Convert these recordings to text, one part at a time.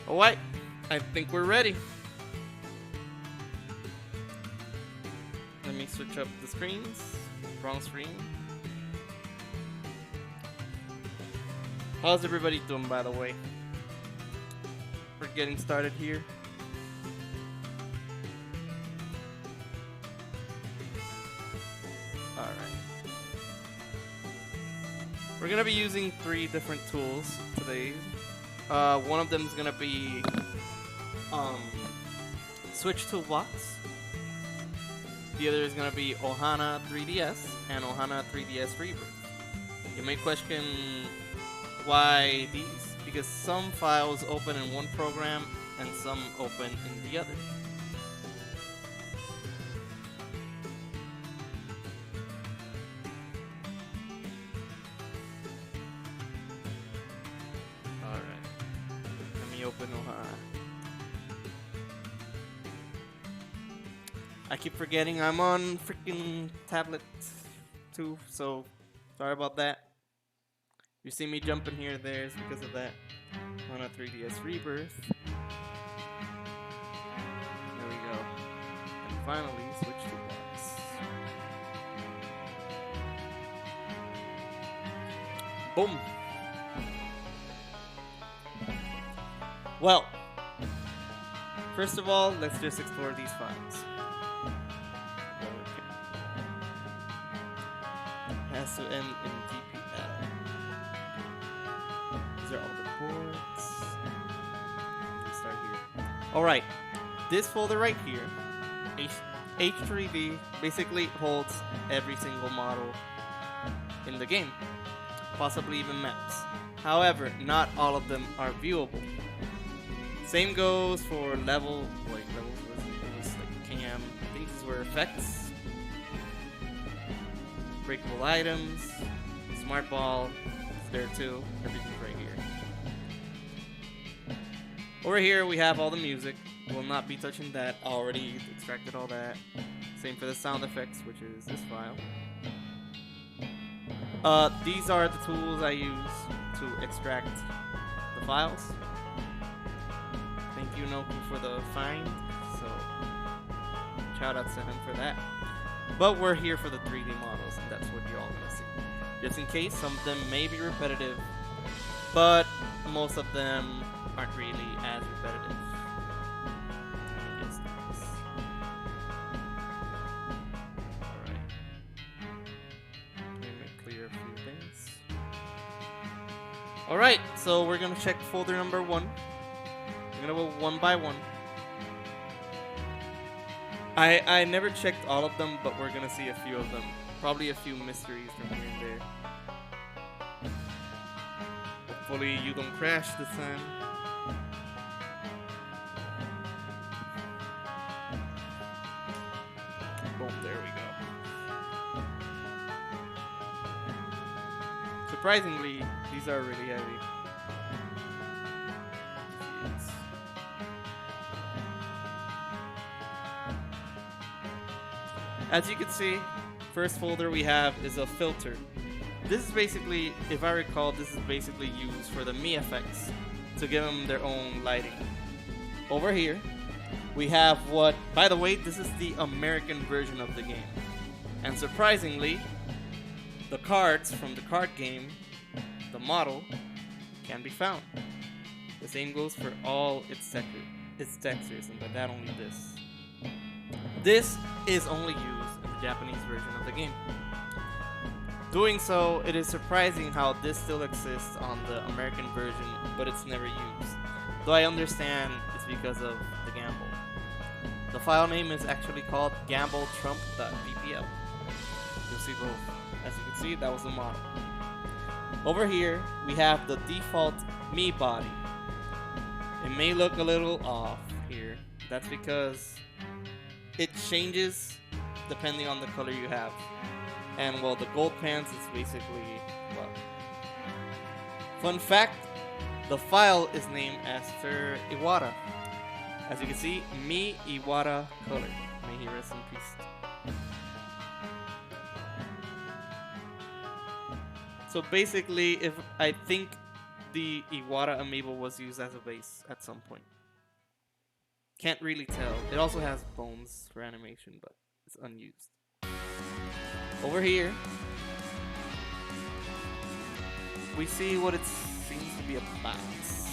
Alright, I think we're ready. Let me switch up the screens. Wrong screen. How's everybody doing, by the way? We're getting started here. Alright. We're gonna be using 3 different tools today. One of them is gonna be Switch Toolbox. The other is gonna be Ohana 3DS and Ohana 3DS Rebirth. You may question why these, because some files open in one program and some open in the other. Alright, let me open Ohana. I keep forgetting I'm on freaking tablet too, so sorry about that. You see me jumping here, there, it's because of that. On a 3DS Rebirth. There we go. And finally, switch to box. Boom! Well, first of all, let's just explore these files. Has to end in TPL. These are all the ports. Let's start here. Alright, this folder right here, H3D, basically holds every single model in the game, possibly even maps. However, not all of them are viewable. Same goes for levels like cam. I think these were effects. Breakable items, smart ball, it's there too. Everything's right here. Over here we have all the music. We'll not be touching that. I already extracted all that. Same for the sound effects, which is this file. These are the tools I use to extract the files. Thank you, Noku, for the find. So shout out to him for that. But we're here for the 3D models, and that's what you're all gonna see. Just in case, some of them may be repetitive, but most of them aren't really as repetitive. Let me just do this. Alright. Let me clear a few things. Alright, so we're gonna check folder number 1. We're gonna go one by one. I never checked all of them, but we're gonna see a few of them. Probably a few mysteries from here and there. Hopefully you don't crash this time. Boom, there we go. Surprisingly, these are really heavy. As you can see, first folder we have is a filter. This is basically, if I recall, this is basically used for the Mii effects to give them their own lighting. Over here, we have what, by the way, this is the American version of the game. And surprisingly, the cards from the card game, the model, can be found. The same goes for all its textures, and by that only this. This is only used in the Japanese version of the game. Doing so, it is surprising how this still exists on the American version, but it's never used. Though I understand it's because of the gamble. The file name is actually called gambletrump.ppl. You'll see both. As you can see, that was the model. Over here, we have the default Mii body. It may look a little off here. That's because it changes depending on the color you have. And well, the gold pants is basically, well. Fun fact, the file is named after Iwata. As you can see, Mii Iwata color. May he rest in peace. So basically, if I think the Iwata amiibo was used as a base at some point. Can't really tell. It also has bones for animation, but it's unused. Over here, we see what it seems to be a box.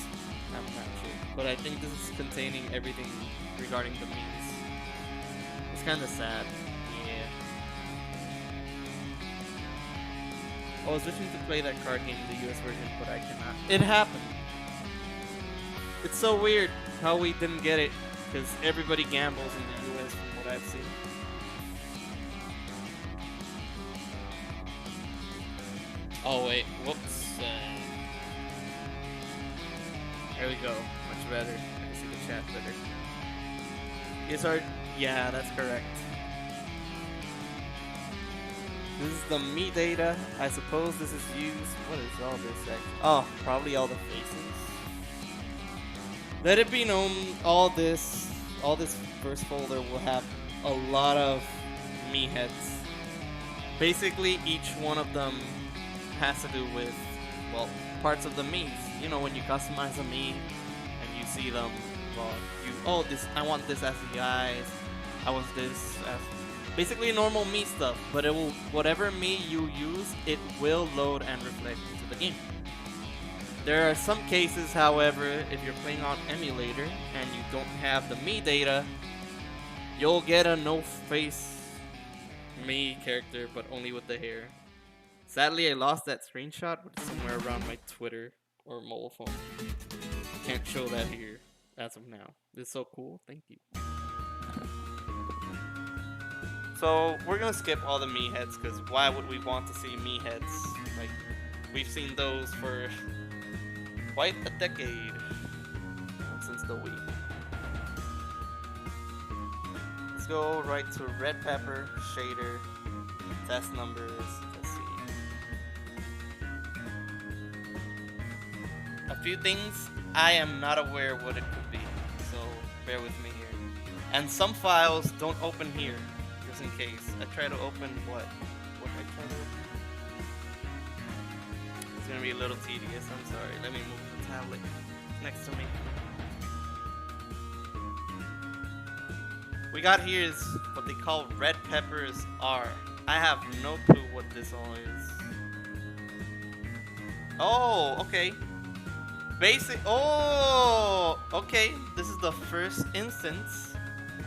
I'm not sure, but I think this is containing everything regarding the memes. It's kind of sad. Yeah. I was wishing to play that card game in the US version, but I cannot. It happened. It's so weird how we didn't get it, because everybody gambles in the US from what I've seen. Oh wait, whoops. There we go, much better. I can see the chat better. Yes, yeah, that's correct. This is the me data. I suppose this is used. What is all this actually? Oh, probably all the faces. Let it be known, all this first folder will have a lot of me heads. Basically, each one of them has to do with, well, parts of the me's. You know, when you customize a me and you see them, well, I want this as the eyes. I want this as basically normal me stuff. But it will, whatever me you use, it will load and reflect into the game. There are some cases, however, if you're playing on emulator and you don't have the me data, you'll get a no face me character, but only with the hair. Sadly, I lost that screenshot, but it's somewhere around my Twitter or mobile phone. Can't show that here as of now. This is so cool. Thank you. So we're gonna skip all the me heads, because why would we want to see me heads? Like, we've seen those for quite a decade since the Wii. Let's go right to red pepper, shader, test numbers. Let's see. A few things I am not aware what it could be, so bear with me here. And some files don't open here, just in case. I try to open what? What I try to open? It's gonna be a little tedious, I'm sorry. Let me move the tablet next to me. We got here is what they call red peppers R. I have no clue what this all is. Oh, okay. Okay. This is the first instance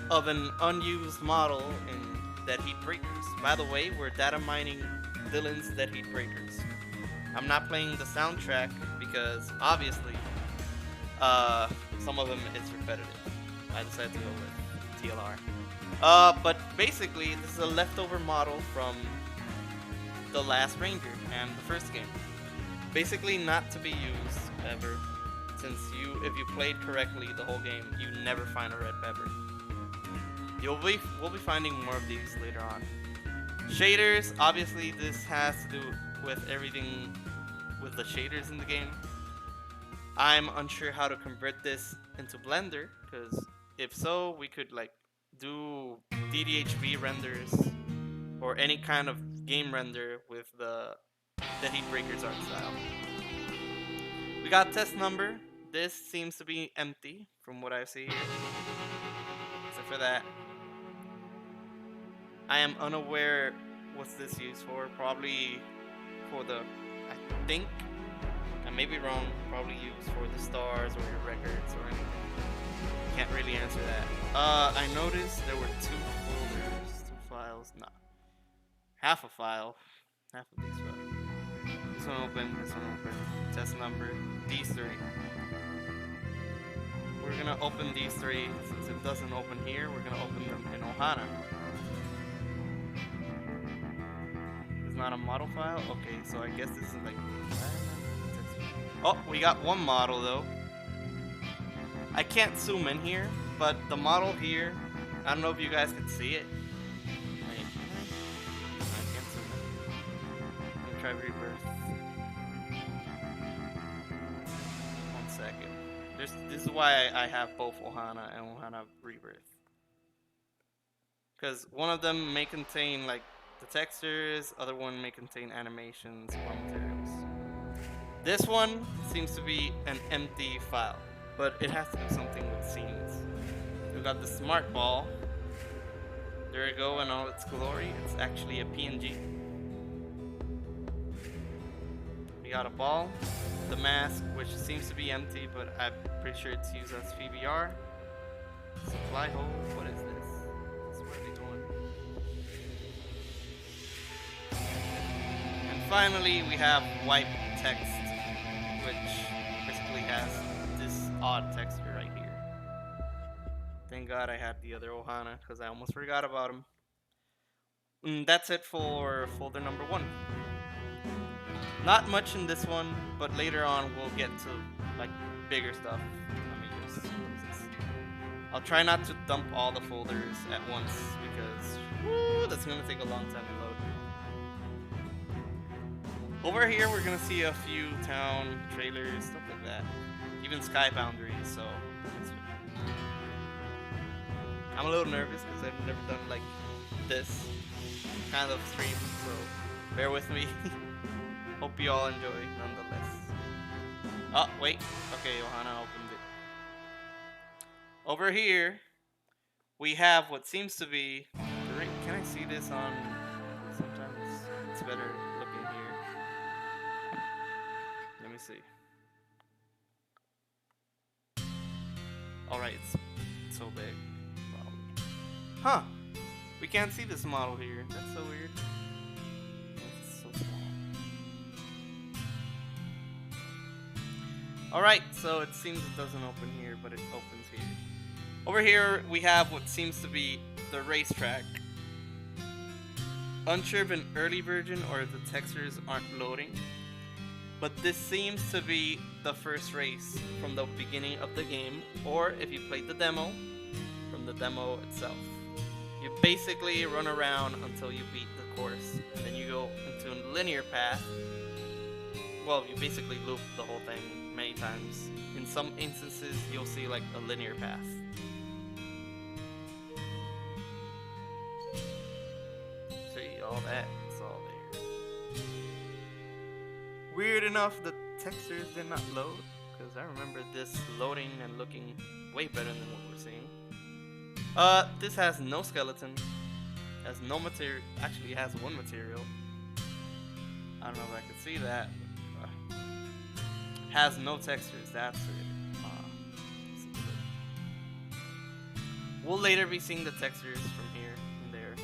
of an unused model in Dead Heat Breakers. By the way, we're data mining Dillon's Dead Heat Breakers. I'm not playing the soundtrack because obviously some of them is repetitive. I decided to go with TLR. But basically this is a leftover model from The Last Ranger and the first game. Basically not to be used ever, since if you played correctly the whole game, you never find a red pepper. We'll be finding more of these later on. Shaders, obviously this has to do with everything with the shaders in the game. I'm unsure how to convert this into Blender, because if so, we could like do DDHB renders or any kind of game render with the Heat Breakers art style. We got test number. This seems to be empty from what I see here. Except for that. I am unaware what's this used for. Probably for the, I think, I may be wrong, probably used for the stars or your records or anything. Can't really answer that. I noticed there were two folders, two files, nah. Half a file. Half of these files. This one open, this one open. Test number, these three. We're gonna open these three. Since it doesn't open here, we're gonna open them in Ohana. It's not a model file? Okay, so I guess this is like... Oh, we got one model though. I can't zoom in here, but the model here, I don't know if you guys can see it. I can't zoom in. Let me try rebirth. 1 second. This is why I have both Ohana and Ohana Rebirth. Because one of them may contain like the textures, other one may contain animations or materials. This one seems to be an empty file, but it has to do something with scenes. We got the smart ball. There you go in all its glory. It's actually a PNG. We got a ball, the mask, which seems to be empty, but I'm pretty sure it's used as PBR. Supply hole, what is this? Where are they going? And finally, we have wipe text, which basically has this odd texture right here. Thank God I had the other Ohana, because I almost forgot about him. And that's it for folder number 1. Not much in this one, but later on we'll get to like bigger stuff. Let me just close this. I'll try not to dump all the folders at once because that's gonna take a long time to load. Over here we're gonna see a few town trailers, stuff like that. Even sky boundaries, so I'm a little nervous because I've never done like this kind of stream, so bear with me. Hope you all enjoy nonetheless. Oh, wait. Okay, Johanna opened it. Over here, we have what seems to be... Can I see this on... Sometimes it's better looking here. Let me see. Alright, it's so big. Probably. Huh! We can't see this model here. That's so weird. It's so small. Alright, so it seems it doesn't open here, but it opens here. Over here, we have what seems to be the racetrack. Unsure if an early version or if the textures aren't loading, but this seems to be the first race from the beginning of the game, or if you played the demo, from the demo itself. You basically run around until you beat the course, and then you go into a linear path. Well, you basically loop the whole thing many times. In some instances, you'll see like a linear path. See, all that, it's all there. Weird enough, the textures did not load, because I remember this loading and looking way better than what we're seeing. This has no skeleton, has no material, actually it has one material. I don't know if I can see that. Has no textures, that's it. We'll later be seeing the textures from here and there, so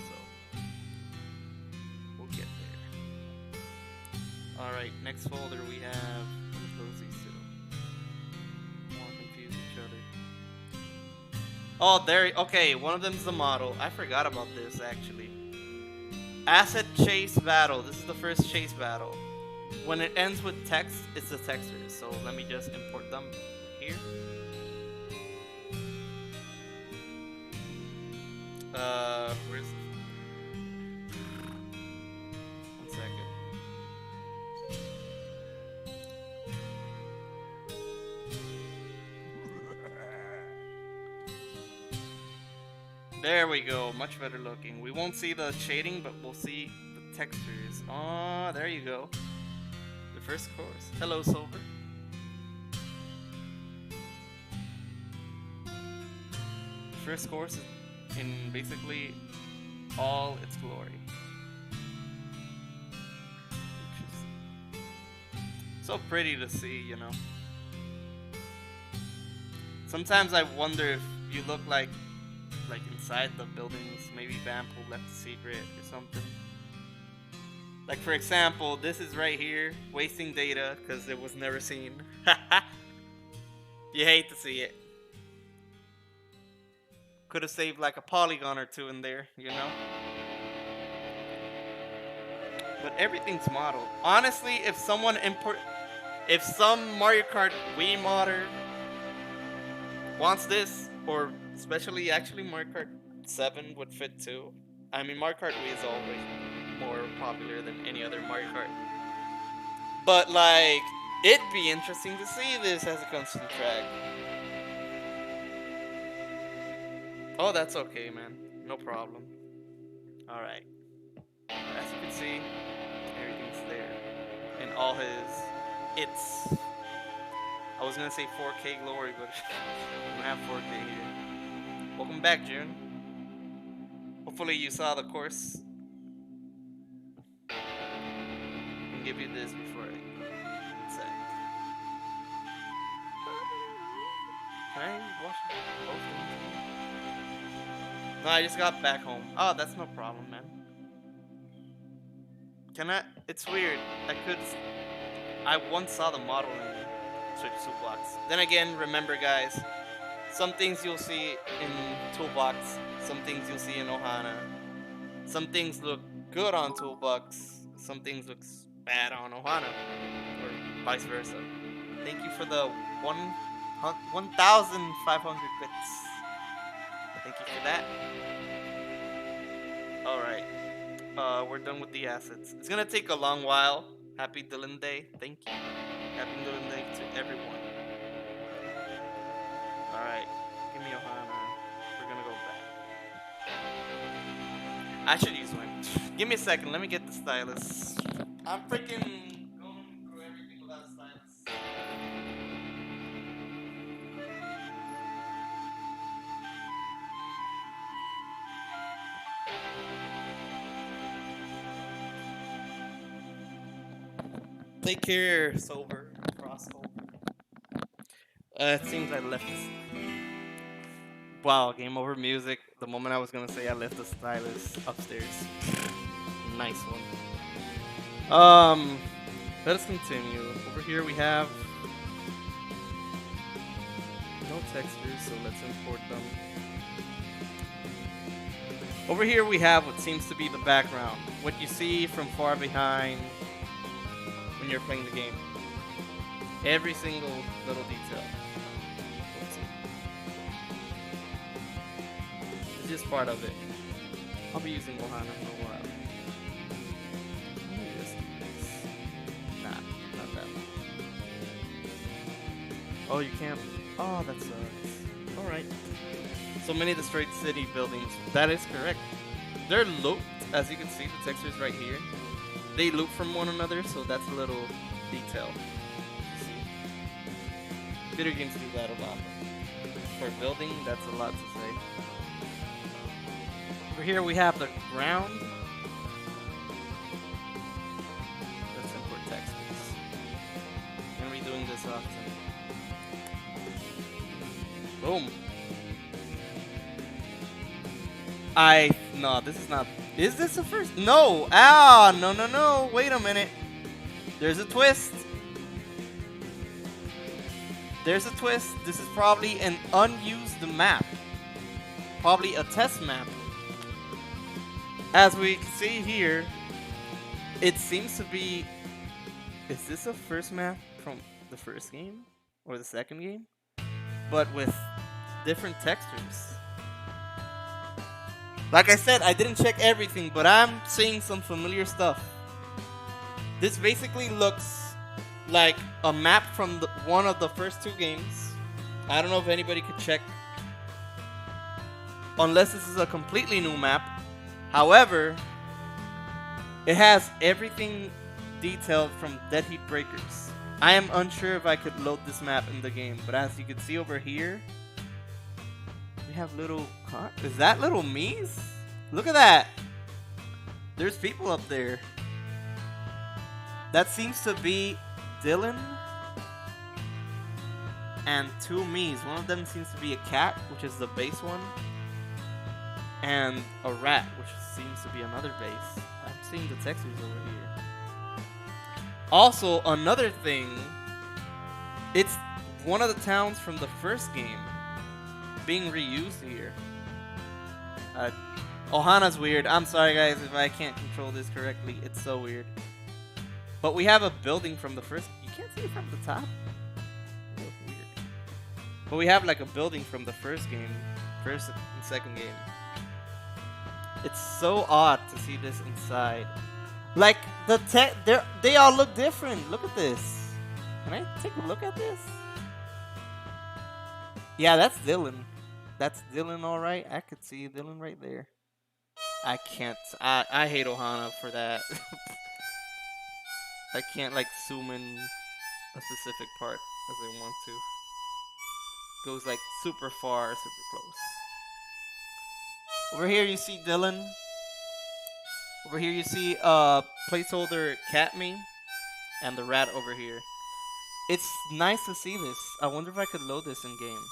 we'll get there. Alright, next folder we have, let me close these two. More confuse each other. Oh, there, okay, one of them's the model. I forgot about this actually. Asset chase battle, this is the first chase battle. When it ends with text, it's the textures. So let me just import them here. Where's the... One second. There we go, much better looking. We won't see the shading, but we'll see the textures. Oh, there you go. First course. Hello, Silver. First course is in basically all its glory. So pretty to see, you know. Sometimes I wonder if you look like inside the buildings, maybe Vampel left a secret or something. Like for example, this is right here, wasting data because it was never seen. You hate to see it. Could have saved like a polygon or two in there, you know? But everything's modeled. Honestly, if some Mario Kart Wii modder wants this, or especially actually Mario Kart 7 would fit too. I mean, Mario Kart Wii is always more popular than any other Mario Kart. But like, it'd be interesting to see this as a constant track. Oh, that's okay, man. No problem. Alright. As you can see, everything's there. In all his It's, I was gonna say 4K glory, but we don't have 4K here. Welcome back, June. Hopefully you saw the course. I'll give you this before I say. Can I watch both of them? No, I just got back home. Oh, that's no problem, man. Can I? It's weird. I once saw the model in Switch Toolbox. Then again, remember, guys, some things you'll see in Toolbox, some things you'll see in Ohana. Some things look good on Toolbox, some things look bad on Ohana, or vice versa. Thank you for the 1,500 bits. Thank you for that. Alright, we're done with the assets. It's gonna take a long while. Happy Dillon Day. Thank you. Happy Dillon Day to everyone. Alright, give me Ohana. We're gonna go back. I should use one. Give me a second. Let me get the stylus. I'm freaking going through everything without a stylus. Take care, sober, crossover. It seems I left this. Wow, game over music. The moment I was gonna say I left the stylus upstairs. Nice one. Let us continue. Over here we have no textures, so let's import them. Over here we have what seems to be the background. What you see from far behind when you're playing the game. Every single little detail. It's just part of it. I'll be using Ohana for a while. Nah, not that one. Oh, you can't. Oh, that sucks. Alright. So many destroyed city buildings. That is correct. They're looped, as you can see, the textures right here. They loop from one another, so that's a little detail. You see? Video games do that a lot. For building, that's a lot to say. Over here we have the ground. Let's import textures. I'm gonna be doing this often. Boom. No, this is not. Is this the first? No. Ah, no. Wait a minute. There's a twist. There's a twist. This is probably an unused map. Probably a test map. As we can see here, it seems to be. Is this a first map from the first game or the second game? But with different textures. Like I said, I didn't check everything, but I'm seeing some familiar stuff. This basically looks like a map from one of the first two games. I don't know if anybody could check. Unless this is a completely new map. However, it has everything detailed from Dead Heat Breakers. I am unsure if I could load this map in the game, but as you can see over here, we have little kart. Is that little Mies? Look at that. There's people up there. That seems to be Dillon and two Mies. One of them seems to be a cat, which is the base one, and a rat, which seems to be another base. I'm seeing the textures over here. Also, another thing, it's one of the towns from the first game being reused here. Ohana's weird. I'm sorry, guys, if I can't control this correctly. It's so weird. But we have a building from the first. You can't see it from the top. Weird. But we have like a building from the first game, first and second game. It's so odd to see this inside. Like the they all look different. Look at this. Can I take a look at this? Yeah, that's Dillon. That's Dillon, all right. I could see Dillon right there. I can't. I hate Ohana for that. I can't like zoom in a specific part as I want to. Goes like super far, super close. Over here you see Dillon. Over here you see placeholder cat me and the rat over here. It's nice to see this. I wonder if I could load this in game.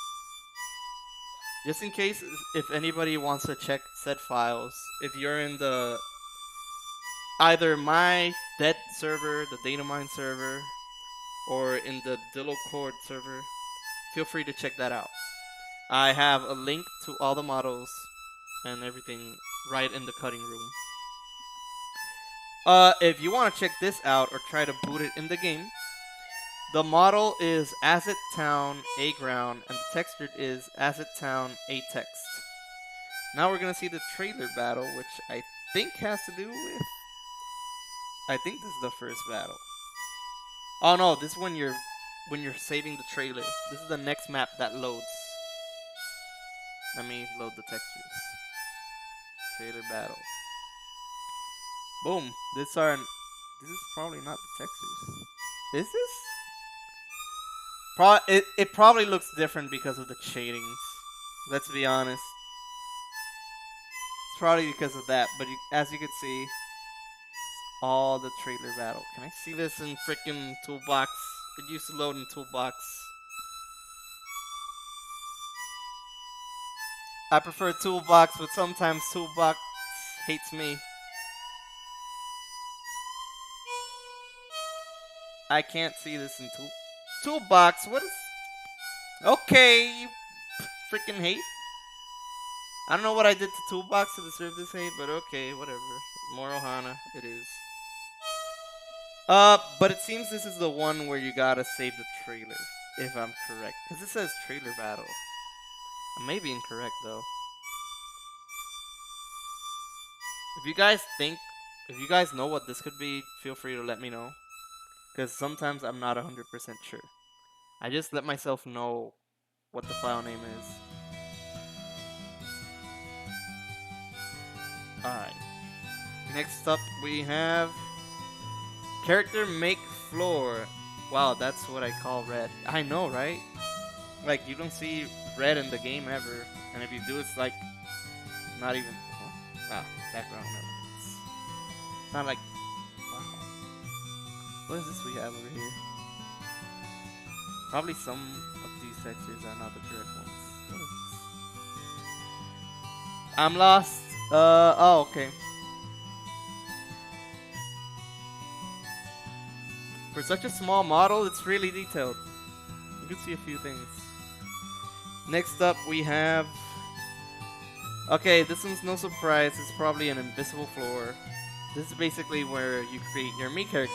Just in case if anybody wants to check said files, if you're in the either my dead server, the Datamine server, or in the Dillon server, feel free to check that out. I have a link to all the models and everything right in the cutting room. If you want to check this out or try to boot it in the game, the model is Asset Town A ground and the textured is Asset Town A text. Now we're gonna see the trailer battle, which I think has to do with. I think this is the first battle. Oh no, this is when you're saving the trailer. This is the next map that loads. Let me load the textures. Trailer battle. Boom. This is probably not the textures. Is this? It probably looks different because of the shadings. Let's be honest. It's probably because of that, but as you can see, all the trailer battle. Can I see this in freaking Toolbox? It used to load in Toolbox. I prefer Toolbox, but sometimes Toolbox hates me. I can't see this in Toolbox. What is? Okay, you freaking hate. I don't know what I did to Toolbox to deserve this hate, but okay, whatever. More Ohana, it is. But it seems this is the one where you gotta save the trailer, if I'm correct. Because it says trailer battle. I may be incorrect, though. If you guys know what this could be, feel free to let me know. Because sometimes I'm not 100% sure. I just let myself know what the file name is. Alright. Next up we have character make floor. Wow, that's what I call red. I know, right? Like, you don't see red in the game ever. And if you do, it's like not even. Wow, background elements. Not like. Wow. What is this we have over here? Probably some of these textures are not the correct ones. What is this? I'm lost. Oh, okay. For such a small model, it's really detailed. You can see a few things. Next up, we have. Okay, this one's no surprise. It's probably an invisible floor. This is basically where you create your Mii character.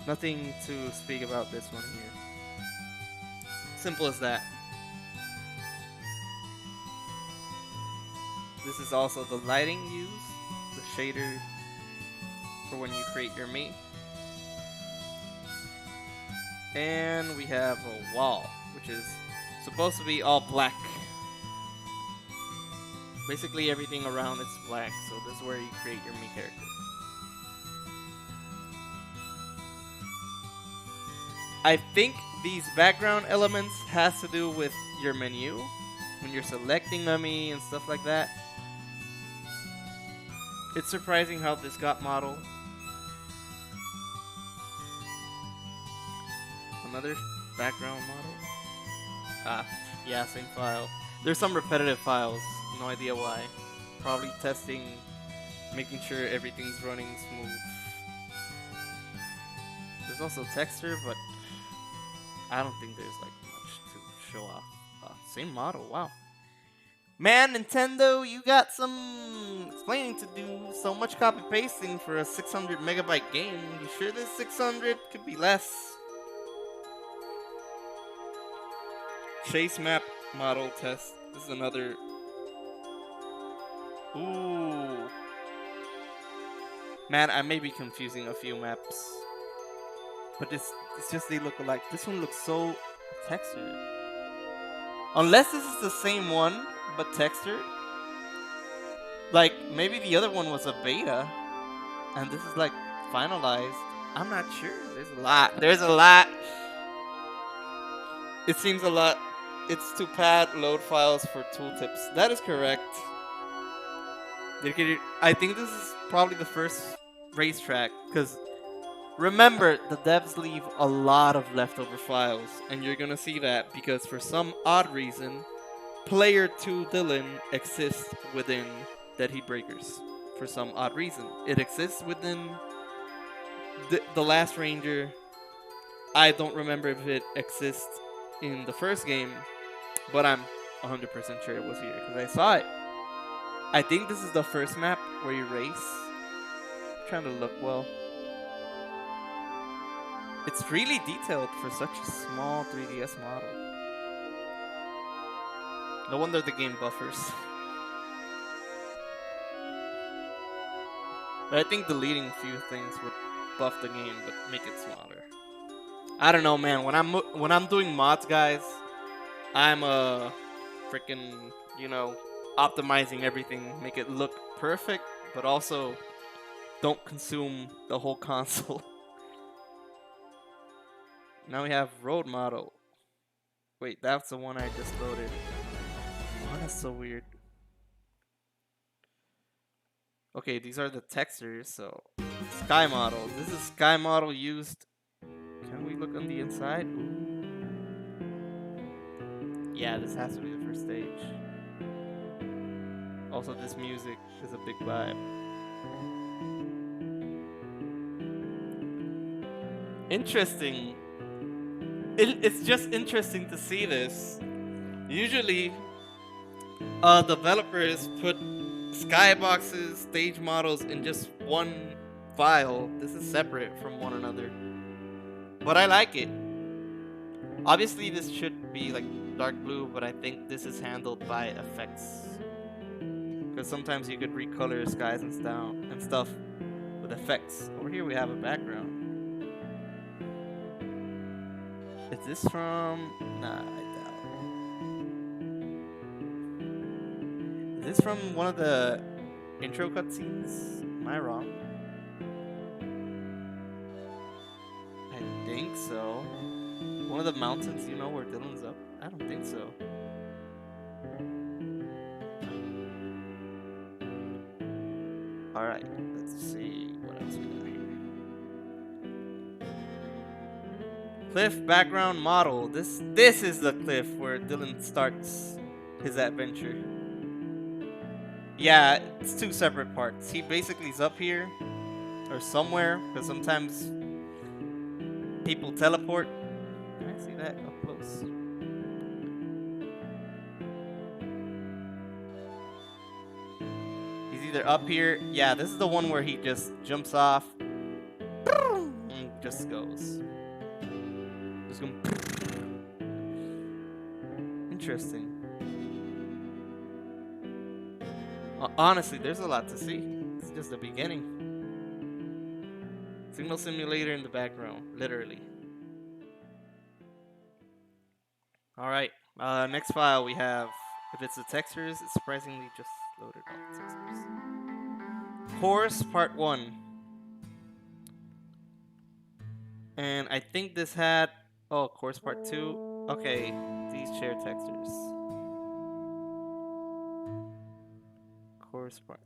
Nothing to speak about this one here. Simple as that. This is also the lighting used, the shader for when you create your Mii. And we have a wall, which is supposed to be all black. Basically everything around it's black, so this is where you create your Mii character. I think these background elements has to do with your menu when you're selecting a Mii and stuff like that. It's surprising how this got modeled. Another background model. Ah, yeah, same file. There's some repetitive files. No idea why. Probably testing, making sure everything's running smooth. There's also texture, but I don't think there's like much to show off. Same model, wow. Man, Nintendo, you got some explaining to do. So much copy pasting for a 600 megabyte game. You sure this 600 could be less? Chase map model test. This is another. Ooh. Man, I may be confusing a few maps. But it's just they look alike. This one looks so textured. Unless this is the same one, but textured. Like, maybe the other one was a beta. And this is like finalized. I'm not sure. There's a lot. There's a lot. It seems a lot. It's to pad load files for tooltips. That is correct. I think this is probably the first racetrack because remember the devs leave a lot of leftover files, and you're gonna see that because for some odd reason, player 2 Dillon exists within Dead Heat Breakers. For some odd reason, it exists within the Last Ranger. I don't remember if it exists in the first game, but I'm 100% sure it was here because I saw it. I think this is the first map where you race. I'm trying to look well. It's really detailed for such a small 3DS model. No wonder the game buffers. But I think deleting a few things would buff the game, but make it smaller. I don't know, man. When I'm doing mods, guys, I'm freaking, optimizing everything, make it look perfect, but also don't consume the whole console. Now we have road model. Wait, that's the one I just loaded. Oh, that's so weird. Okay, these are the textures. So sky model. This is sky model used. Can we look on the inside? Ooh. Yeah, this has to be the first stage. Also, this music is a big vibe. Interesting. It's just interesting to see this. Usually, developers put skyboxes, stage models in just one file. This is separate from one another. But I like it. Obviously, this should be like dark blue, but I think this is handled by effects. Because sometimes you could recolor skies and stuff with effects. Over here we have a background. Is this from... Nah, I doubt it. Is this from one of the intro cutscenes? Am I wrong? I think so. One of the mountains, where Dillon's up? I don't think so. Alright, let's see what else we got here. Cliff background model. This is the cliff where Dillon starts his adventure. Yeah, it's two separate parts. He basically is up here or somewhere because sometimes people teleport. Can I see that up close? He's either up here. Yeah, this is the one where he just jumps off and just goes. Just going. Interesting. Honestly, there's a lot to see. It's just the beginning. Signal simulator in the background, literally. Alright, next file we have, if it's the textures, it's surprisingly just loaded all the textures. Course Part 1. And I think this had, Course Part 2. Okay, these share textures. Course Part.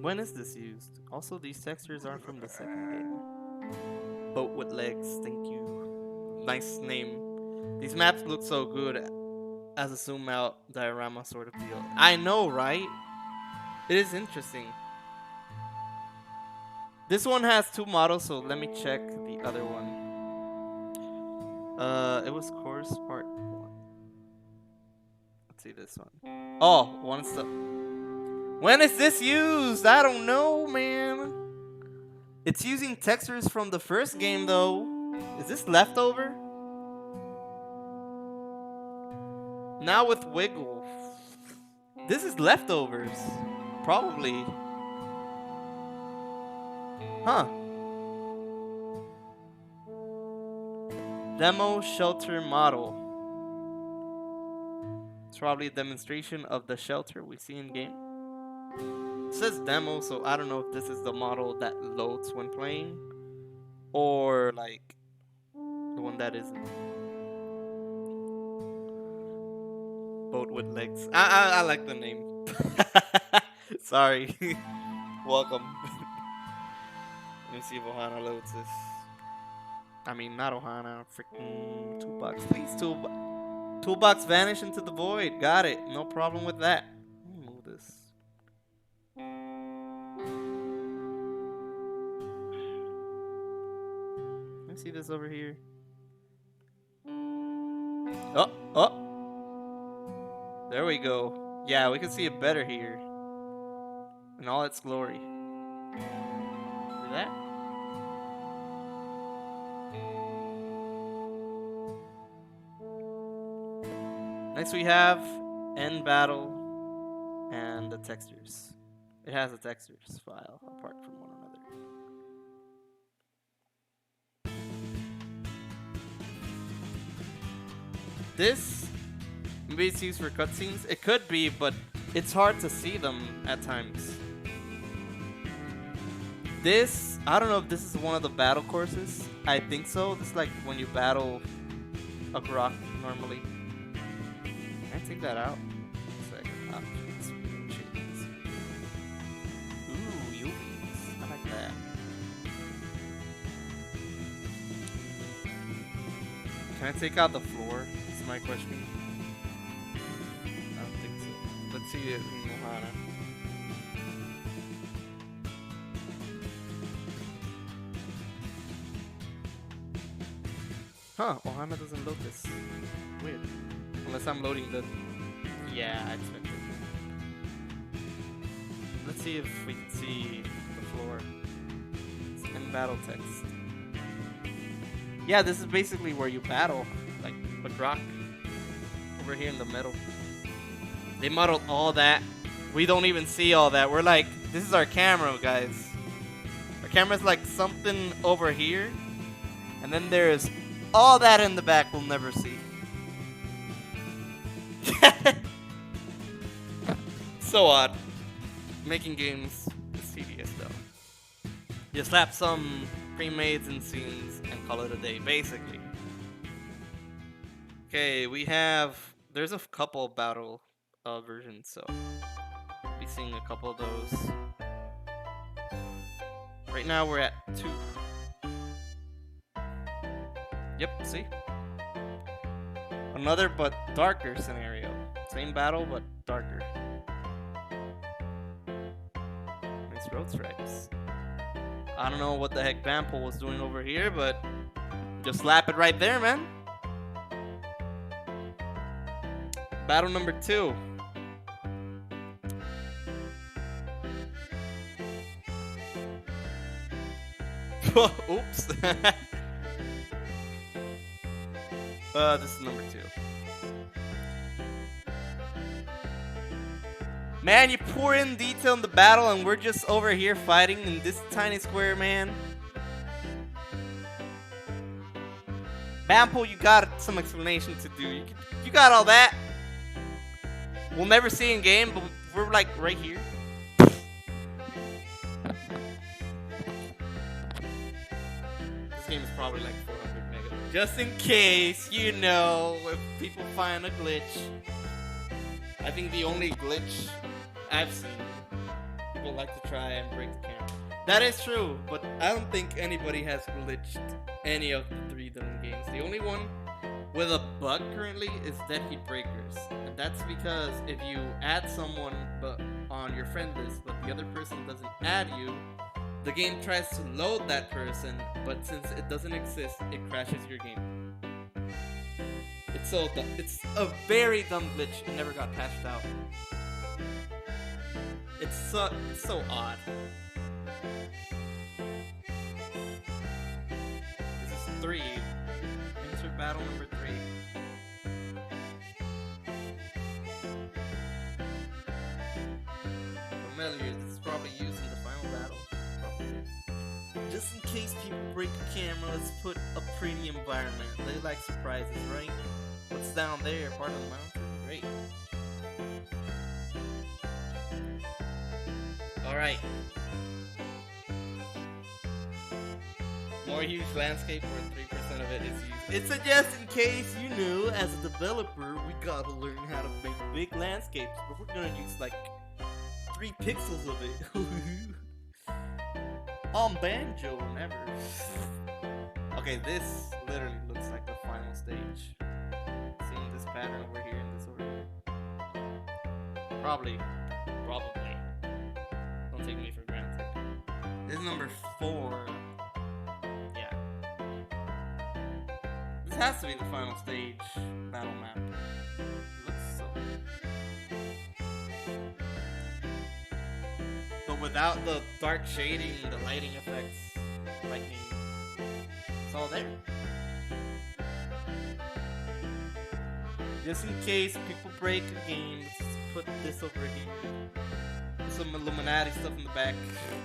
When is this used? Also, these textures aren't from the second game. Boat with legs, thank you. Nice name. These maps look so good as a zoom out diorama sort of deal. I know, right? It is interesting. This one has two models, so let me check the other one. It was Course Part 1. Let's see this one. Oh, one's the... When is this used? I don't know, man. It's using textures from the first game, though. Is this leftover? Now with wiggle. This is leftovers. Probably. Huh. Demo shelter model. It's probably a demonstration of the shelter we see in game. It says demo, so I don't know if this is the model that loads when playing, or like the one that isn't. Boat with legs. I like the name. Sorry. Welcome. Let me see if Ohana loads this. I mean, not Ohana. Freaking toolbox. Please, toolbox vanish into the void. Got it. No problem with that. Let me move this. Let me see this over here. Oh, oh. There we go. Yeah, we can see it better here. In all its glory. See that? Next we have end battle and the textures. It has a textures file apart from one another. This, maybe it's used for cutscenes. It could be, but it's hard to see them at times. This, I don't know if this is one of the battle courses. I think so. This is like when you battle a grok normally. Can I take that out? Second options. Ooh, Yubi's. I like that. Can I take out the floor? That's my question. I don't think so. Let's see it in Ohana. Huh, Ohana doesn't load this. Weird. Unless I'm loading the... Yeah, I expected. Let's see if we can see the floor. It's in battle text. Yeah, this is basically where you battle. Like a grok. Over here in the middle. They modeled all that. We don't even see all that. We're like, this is our camera, guys. Our camera's like something over here. And then there's all that in the back we'll never see. So odd. Making games is tedious though. You slap some pre-mades and scenes and call it a day, basically. Okay, we have... There's a couple battle versions, so we'll be seeing a couple of those. Right now we're at 2. Yep, see? Another but darker scenario. Same battle, but darker. Nice road stripes. I don't know what the heck Vampole was doing over here, but just slap it right there, man. Battle number 2. Oops. This is number 2. Man, you pour in detail in the battle and we're just over here fighting in this tiny square, man. Vampole, you got some explanation to do. You got all that. We'll never see in game, but we're like right here. This game is probably like 400 megabytes. Just in case, you know, if people find a glitch. I think the only glitch I've seen, people like to try and break the camera. That is true, but I don't think anybody has glitched any of the 3 Dillon games. The only one with a bug currently is Dead Heat Breakers. And that's because if you add someone but on your friend list, but the other person doesn't add you, the game tries to load that person, but since it doesn't exist, it crashes your game. It's so dumb. It's a very dumb glitch. It never got patched out. It's so odd. This is 3. Enter battle number 3. Familiar. This is probably used in the final battle. Probably. Just in case people break a camera, let's put a premium environment. They like surprises, right? What's down there? Part of the mountain? Great. Alright. More huge landscape where 3% of it is used. It's a just in case you knew, as a developer, we gotta learn how to make big landscapes, but we're gonna use like 3 pixels of it. On Banjo, never. Okay, this literally looks like the final stage. Seeing this pattern over here in this order. Probably. Don't take me for granted. This is number 4. Yeah. This has to be the final stage battle map. It looks so good. But without the dark shading, the lighting effects, lightning, it's all there. Just in case people break a game, let's just put this over here. Put some Illuminati stuff in the back.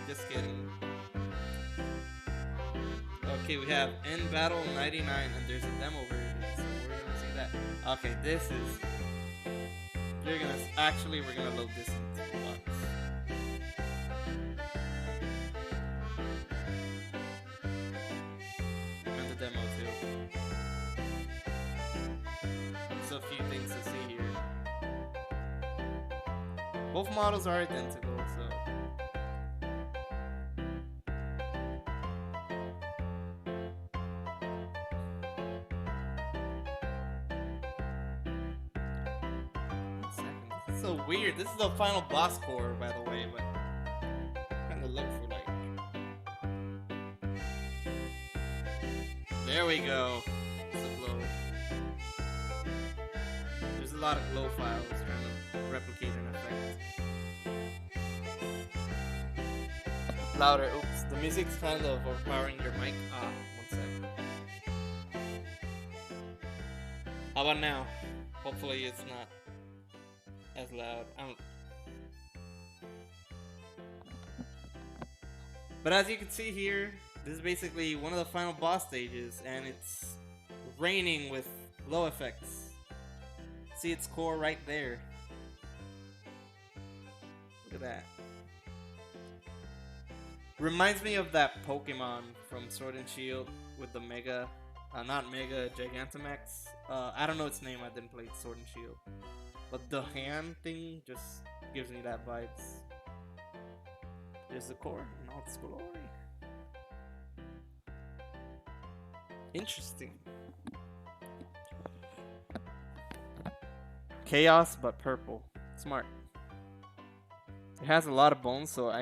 Just kidding. Okay, we have End Battle 99, and there's a demo version, so we're gonna see that. Okay, this is. We're gonna load this into the box. And the demo too. There's a few things to see here. Both models are identical, so. So weird. This is the final boss core, by the way, but kind of look for like. There we go. It's a glow. There's a lot of glow files trying to replicate an effect. Louder. Oops. The music's kind of overpowering your mic. Ah, 1 sec. How about now? Hopefully it's not as loud. But as you can see here, this is basically one of the final boss stages, and it's raining with glow effects. See its core right there. Look at that. Reminds me of that Pokemon from Sword and Shield with the Mega, not Mega, Gigantamax. I don't know its name, I didn't play Sword and Shield. But the hand thing just gives me that vibes. There's the core in all its glory. Interesting. Chaos, but purple. Smart. It has a lot of bones, so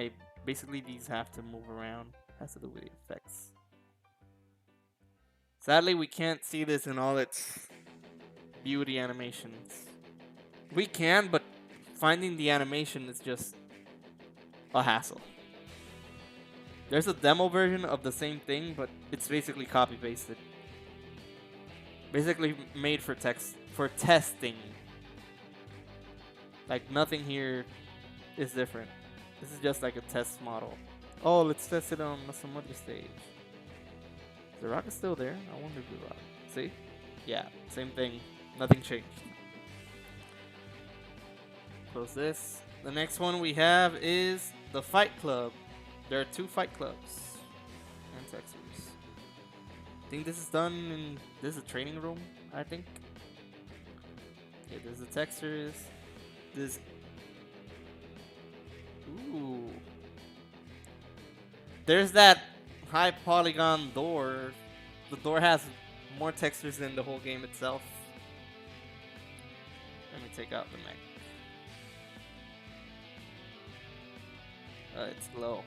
basically these have to move around. Has to do with the effects. Sadly, we can't see this in all its beauty animations. We can, but finding the animation is just a hassle. There's a demo version of the same thing, but it's basically copy-pasted. Basically made for testing. Like nothing here is different. This is just like a test model. Oh, let's test it on some other stage. Is the rocket still there? I wonder if the rocket. See? Yeah, same thing. Nothing changed. Close this. The next one we have is the Fight Club. There are 2 Fight Clubs and textures. I think this is done in. This is a training room, I think. Okay, there's the textures. This. Ooh. There's that high polygon door. The door has more textures than the whole game itself. Let me take out the mech. It's low.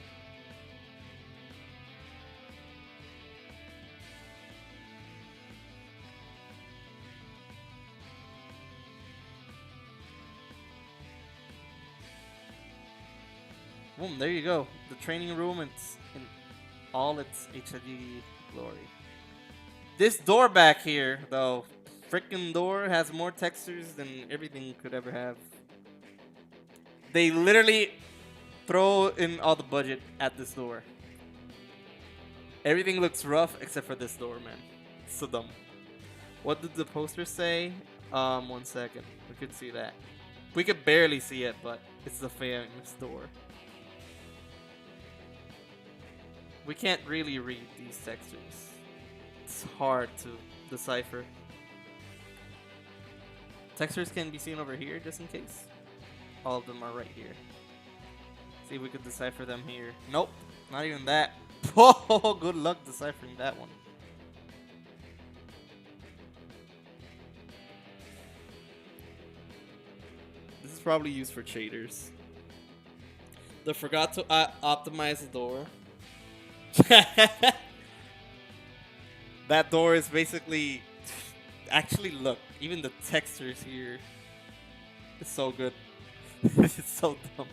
Boom, there you go. The training room, it's in all its HID glory. This door back here, though, freaking door has more textures than everything could ever have. They literally throw in all the budget at this door. Everything looks rough except for this door, man. It's so dumb. What did the poster say? 1 second. We could see that. We could barely see it, but it's the famous door. We can't really read these textures. It's hard to decipher. Textures can be seen over here, just in case. All of them are right here. See if we could decipher them here. Nope, not even that. Oh, good luck deciphering that one. This is probably used for shaders. They forgot to optimize the door. That door is basically... Actually, look. Even the textures here. It's so good. It's so dumb.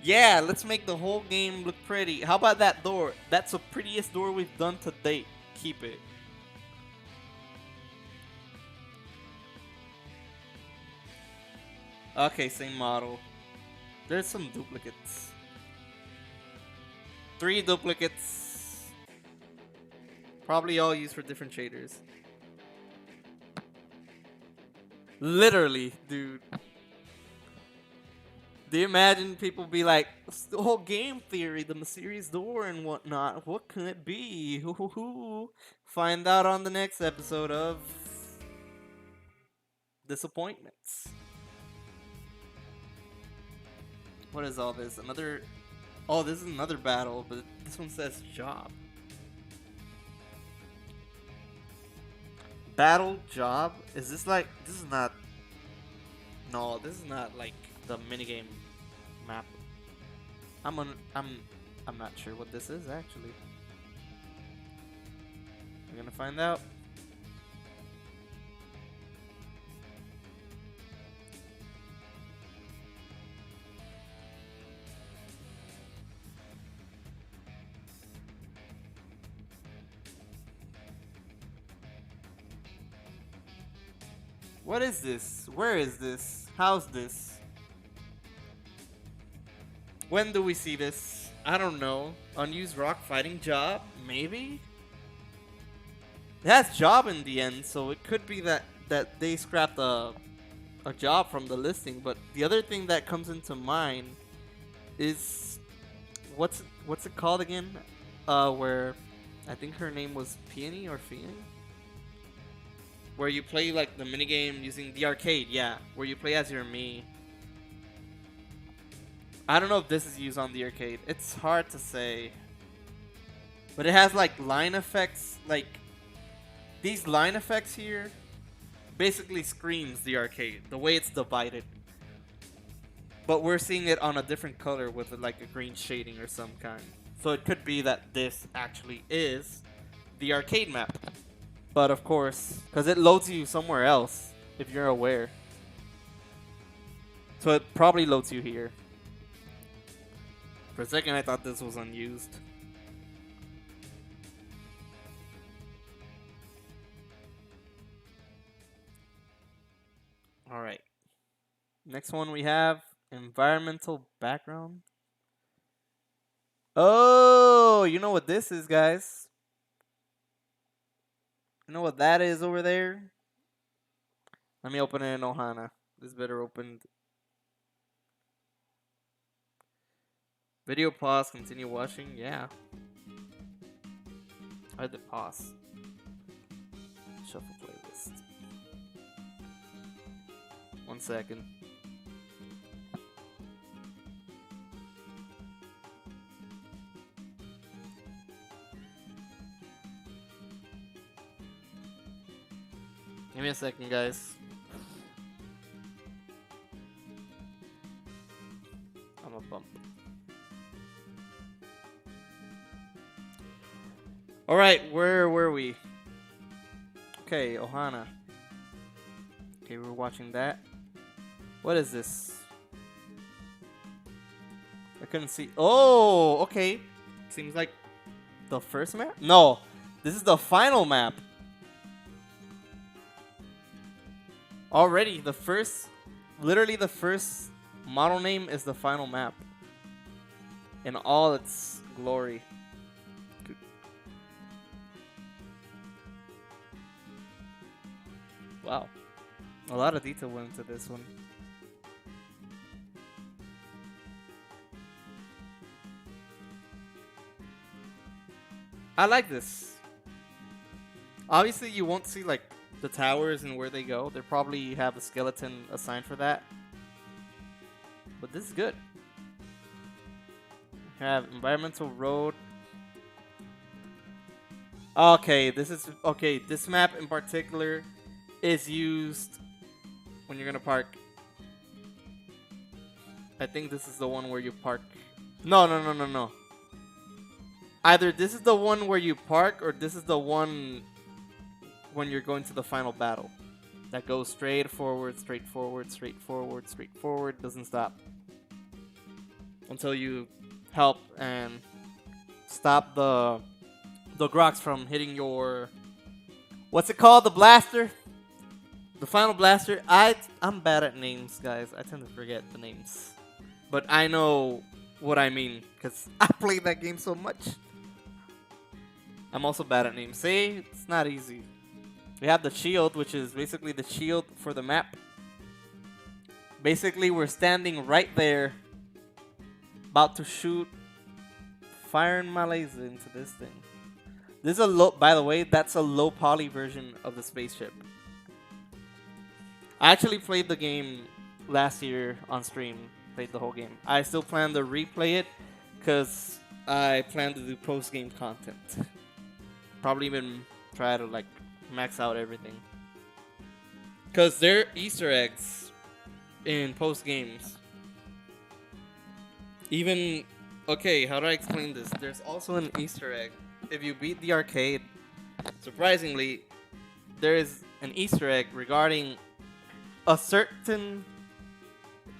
Yeah, let's make the whole game look pretty. How about that door? That's the prettiest door we've done to date. Keep it. Okay, same model. There's some duplicates. 3 duplicates. Probably all used for different shaders. Literally, dude. Do you imagine people be like, the whole game theory, the mysterious door and whatnot? What could it be? Find out on the next episode of Disappointments. What is all this? Another... Oh, this is another battle, but this one says job. Battle job? Is this like... This is not... No, this is not like the minigame map. I'm not sure what this is actually. We're gonna find out. What is this? Where is this? How's this? When do we see this? I don't know. Unused rock fighting job? Maybe? It has job in the end, so it could be that they scrapped a job from the listing. But the other thing that comes into mind is what's it called again? Where I think her name was Peony or Fiony? Where you play like the minigame using the arcade, yeah. Where you play as your Mii. I don't know if this is used on the arcade. It's hard to say. But it has like line effects. Like these line effects here basically screams the arcade. The way it's divided. But we're seeing it on a different color with like a green shading or some kind. So it could be that this actually is the arcade map. But of course, because it loads you somewhere else, if you're aware. So it probably loads you here. For a second I thought this was unused. Alright. Next one we have environmental background. Oh, you know what this is, guys. You know what that is over there? Let me open it in Ohana. This better opened. Video pause, continue watching. Yeah. I did pause. Shuffle playlist. 1 second. Give me a second, guys. I'm a bump. Alright, where were we? Okay, Ohana. Okay, we're watching that. What is this? I couldn't see. Oh, okay. Seems like the first map? No, this is the final map. Already, the first, literally the first model name is the final map. In all its glory. Wow. A lot of detail went into this one. I like this. Obviously, you won't see like the towers and where they go. They probably have a skeleton assigned for that. But this is good. Have environmental road. Okay, this is okay. This map in particular is used when you're gonna park. I think this is the one where you park. No, no, no, no, no. Either this is the one where you park, or this is the one when you're going to the final battle. That goes straight forward, straight forward, straight forward, straight forward, doesn't stop. Until you help and stop the grocks from hitting your, what's it called? The blaster? The final blaster. I'm bad at names, guys. I tend to forget the names. But I know what I mean, because I played that game so much. I'm also bad at names. See, it's not easy. We have the shield, which is basically the shield for the map. Basically, we're standing right there, about to shoot, firing my laser into this thing. This is a low, by the way, that's a low poly version of the spaceship. I actually played the game last year on stream, played the whole game. I still plan to replay it, because I plan to do post-game content. Probably even try to like max out everything. Because there are Easter eggs in post games. Even, okay, how do I explain this? There's also an Easter egg. If you beat the arcade, surprisingly, there is an Easter egg regarding a certain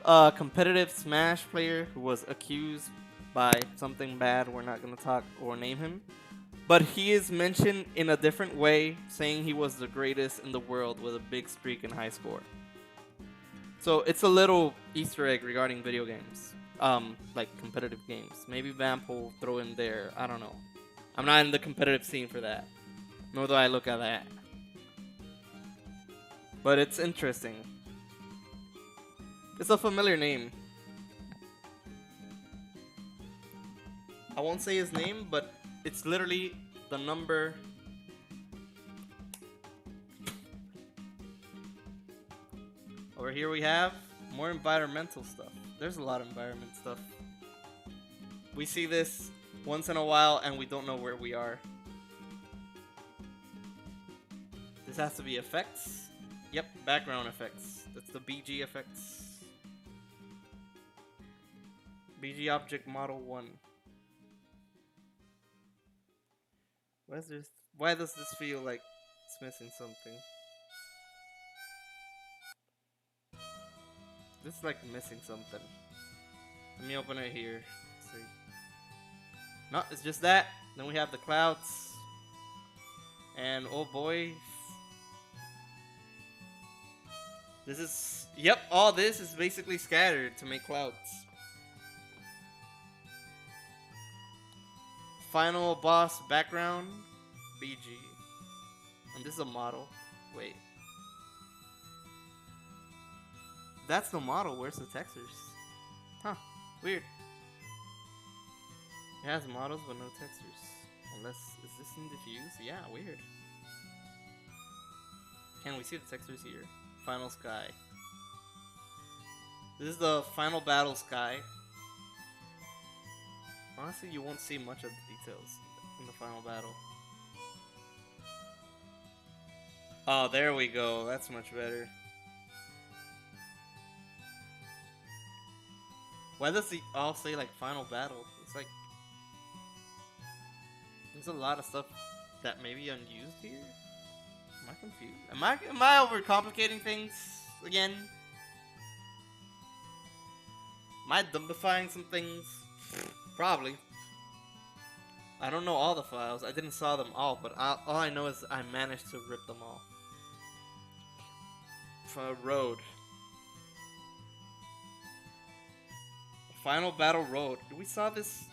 competitive Smash player who was accused by something bad. We're not going to talk or name him. But he is mentioned in a different way, saying he was the greatest in the world with a big streak and high score. So it's a little Easter egg regarding video games. Like competitive games. Maybe Vamp will throw in there. I don't know. I'm not in the competitive scene for that. Nor do I look at that. But it's interesting. It's a familiar name. I won't say his name, but it's literally the number. Over here we have more environmental stuff. There's a lot of environment stuff. We see this once in a while and we don't know where we are. This has to be effects. Yep, background effects. That's the BG effects. BG object model 1. Why does this feel like it's missing something? This is like missing something. Let me open it here. Let's see. No, it's just that. Then we have the clouds. And oh boy. This is, yep, all this is basically scattered to make clouds. Final boss background, BG. And this is a model. Wait. That's the model. Where's the textures? Huh. Weird. It has models but no textures. Unless, is this in diffuse? Yeah, weird. Can we see the textures here? Final sky. This is the final battle sky. Honestly, you won't see much of the details in the final battle. Oh, there we go. That's much better. Why does it all say like final battle? It's like there's a lot of stuff that may be unused here. Am I confused? Am I overcomplicating things again? Am I dumbifying some things? Probably. I don't know all the files. I didn't saw them all, but all I know is I managed to rip them all. For road. Final battle road. We saw this.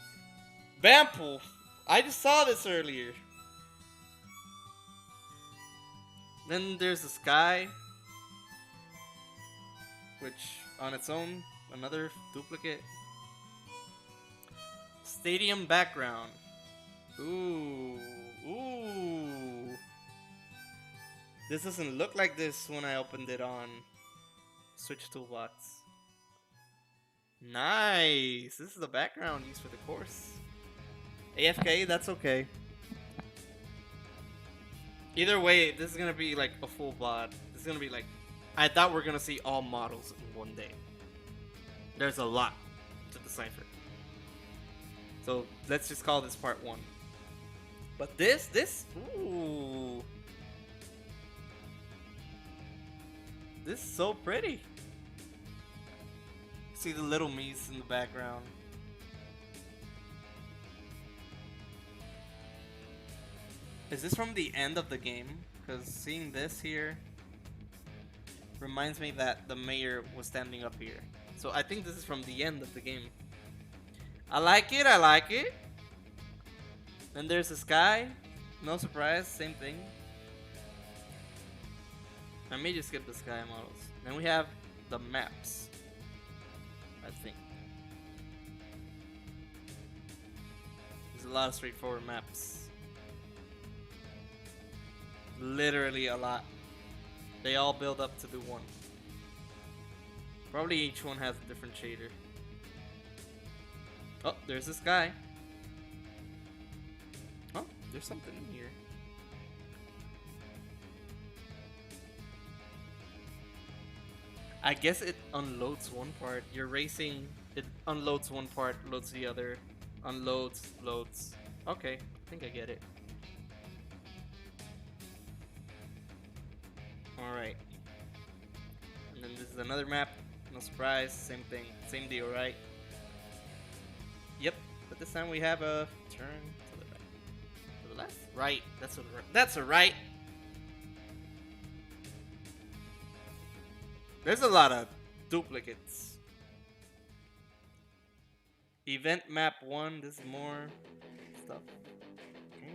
Vampool. I just saw this earlier. Then there's the sky, which on its own, another duplicate. Stadium background. Ooh. Ooh. This doesn't look like this when I opened it on Switch Toolbox. Nice. This is the background used for the course. AFK, that's okay. Either way, this is gonna be like a full VOD. This is gonna be like, I thought we're gonna see all models in one day. There's a lot to decipher. So let's just call this part 1. But this, ooh. This is so pretty. See the little me's in the background. Is this from the end of the game? Because seeing this here reminds me that the mayor was standing up here. So I think this is from the end of the game. I like it, I like it. Then there's the sky. No surprise, same thing. I may just skip the sky models. Then we have the maps, I think. There's a lot of straightforward maps. Literally a lot. They all build up to do one. Probably each one has a different shader. Oh, there's this guy. Oh, there's something in here. I guess it unloads one part. You're racing, it unloads one part, loads the other, unloads, loads. Okay, I think I get it. Alright. And then this is another map. No surprise, same thing, same deal, right? Yep, but this time we have a turn to the right. To the left? Right, that's a right. There's a lot of duplicates. Event map 1, this is more stuff. Okay.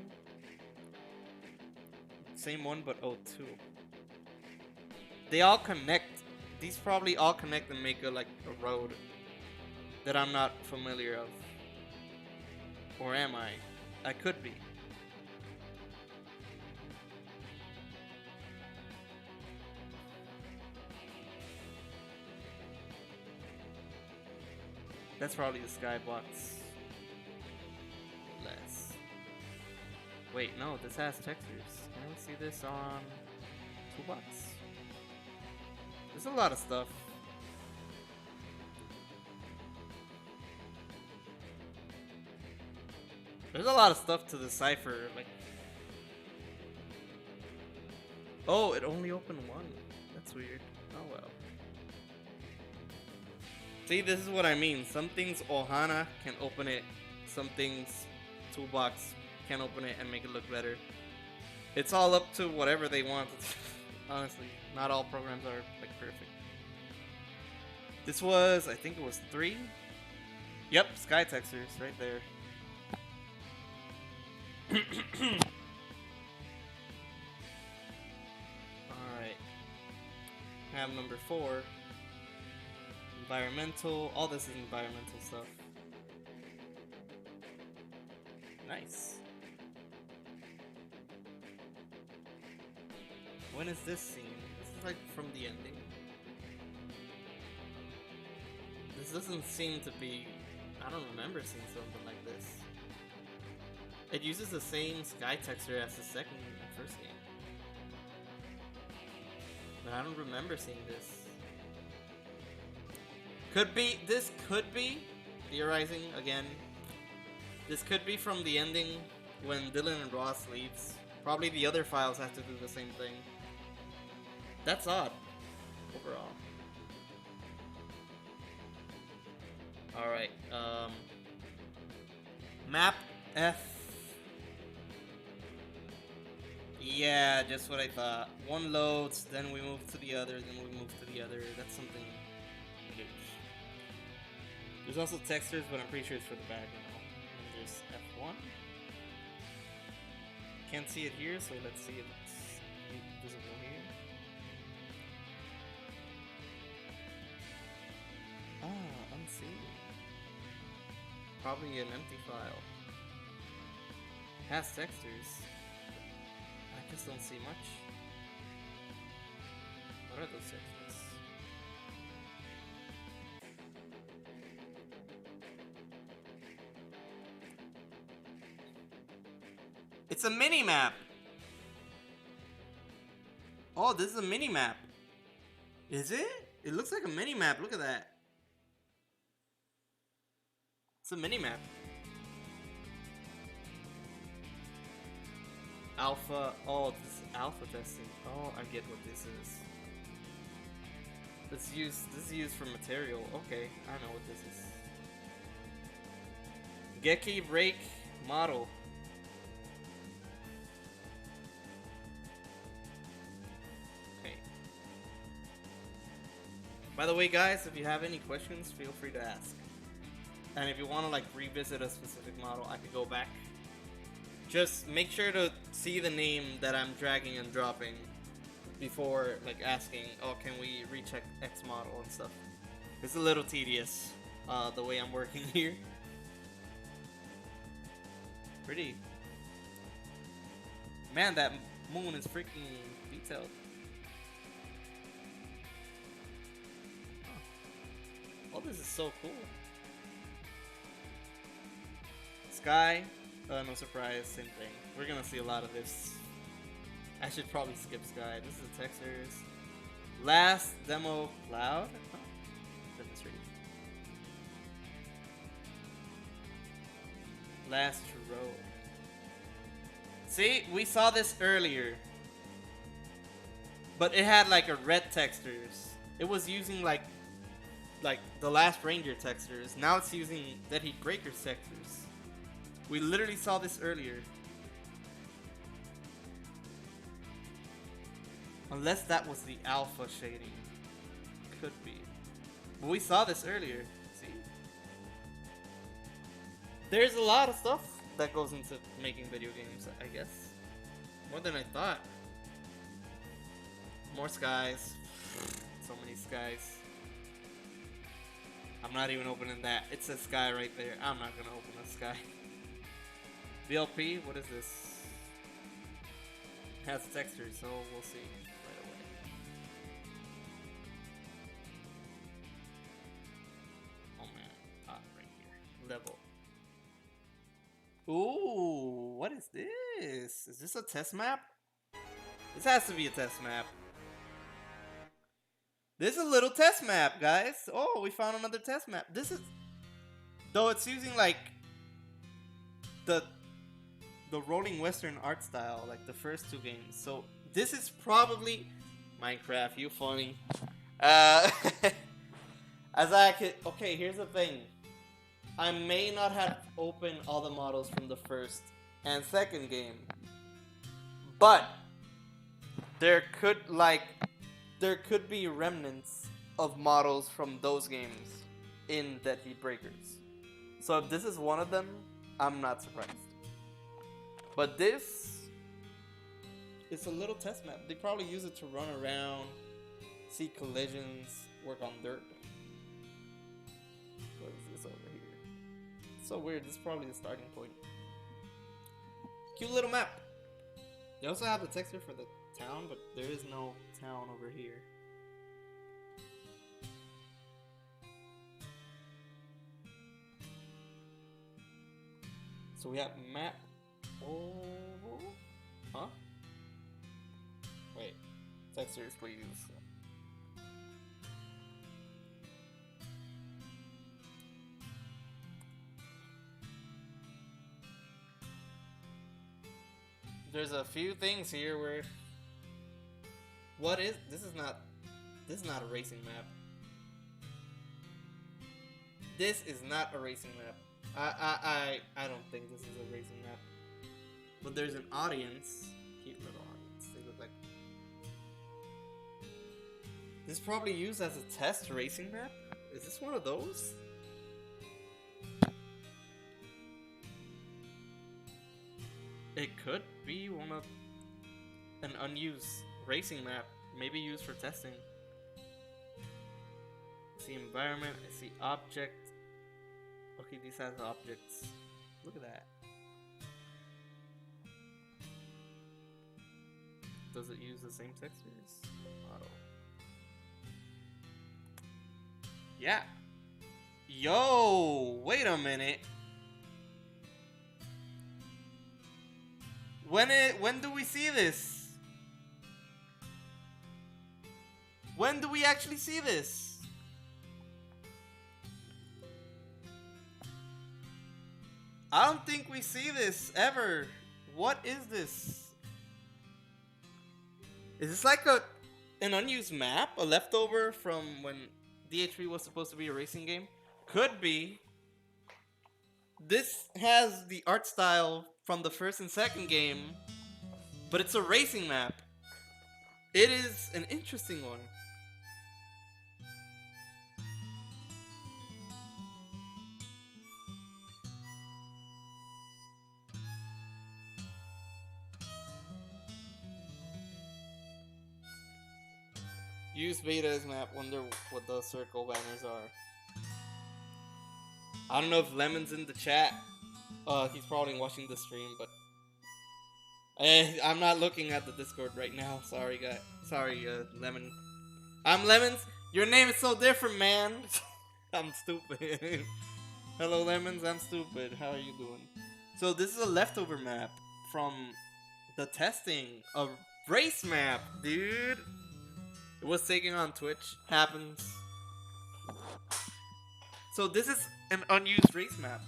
Same one, but 02. They all connect. These probably all connect and make a road that I'm not familiar of. Or am I? I could be. That's probably the skybox. Less. Wait, no, this has textures. Can we see this on Toolbox? There's a lot of stuff. There's a lot of stuff to decipher, like... Oh, it only opened one. That's weird. Oh well. See, this is what I mean. Some things Ohana can open it. Some things Toolbox can open it and make it look better. It's all up to whatever they want. Honestly, not all programs are like perfect. This was, I think it was 3. Yep, sky textures right there. Alright. Have number 4. Environmental. All this is environmental stuff. Nice. When is this scene? This is like from the ending. This doesn't seem to be... I don't remember seeing something like this. It uses the same sky texture as the first game. But I don't remember seeing this. This could be, theorizing again, this could be from the ending when Dillon and Ross leaves. Probably the other files have to do the same thing. That's odd, overall. Alright, map F. Yeah, just what I thought. One loads, then we move to the other, then we move to the other. That's something huge. There's also textures, but I'm pretty sure it's for the background. And there's F1. Can't see it here, so let's see if it's visible here. Ah, unseen. Probably an empty file. Has textures. I just don't see much. What are those textures? It's a mini map. Oh, this is a mini map. Is it? It looks like a mini map. Look at that. It's a mini map. Alpha. Oh, this is alpha testing. Oh, I get what this is. This is used for material. Okay, I know what this is. Geki brake model. Okay. By the way, guys, if you have any questions, feel free to ask. And if you want to like revisit a specific model, I could go back. Just make sure to see the name that I'm dragging and dropping before like asking, oh, can we recheck X model and stuff. It's a little tedious the way I'm working here. Pretty. Man, that moon is freaking detailed. Oh, this is so cool. Sky, no surprise, same thing. We're gonna see a lot of this. I should probably skip Sky. This is the textures. Last demo cloud. Oh, demonstrate. Last row. See, we saw this earlier, but it had like a red textures. It was using like the Last Ranger textures. Now it's using Dead Heat Breakers textures. We literally saw this earlier. Unless that was the alpha shading. Could be. But we saw this earlier. See? There's a lot of stuff that goes into making video games, I guess. More than I thought. More skies. So many skies. I'm not even opening that. It's a sky right there. I'm not gonna open a sky. VLP, what is this? Has textures, so we'll see right away. Oh man, right here. Level. Ooh, what is this? Is this a test map? This has to be a test map. This is a little test map, guys. Oh, we found another test map. This is, though it's using like the Rolling Western art style, like the first two games. So this is probably Minecraft. You funny. As I could. Okay, here's the thing. I may not have opened all the models from the first and second game, but there could be remnants of models from those games in Dead Heat Breakers. So if this is one of them, I'm not surprised. But this is a little test map. They probably use it to run around, see collisions, work on dirt. What is this over here? It's so weird. This is probably the starting point. Cute little map. They also have the texture for the town, but there is no town over here. So we have map. Oh, huh? Wait, textures, please. There's a few things here where. What is this? Is not. This is not a racing map. This is not a racing map. I don't think this is a racing map. But there's an audience. Cute little audience. They look like. This is probably used as a test racing map? Is this one of those? It could be one of an unused racing map. Maybe used for testing. I see environment, I see object. Okay, these has objects. Look at that. Does it use the same textures? Oh. Yeah. Yo, wait a minute. When do we see this? When do we actually see this? I don't think we see this ever. What is this? Is this like an unused map? A leftover from when DH3 was supposed to be a racing game? Could be. This has the art style from the first and second game, but it's a racing map. It is an interesting one. Use beta as map. Wonder what those circle banners are. I don't know if Lemon's in the chat. He's probably watching the stream, but I'm not looking at the Discord right now. Sorry, guy. Sorry, Lemon. I'm Lemons. Your name is so different, man. I'm stupid. Hello, Lemons. I'm stupid. How are you doing? So this is a leftover map from the testing. A race map, dude. It was taken on Twitch. Happens. So this is an unused race map.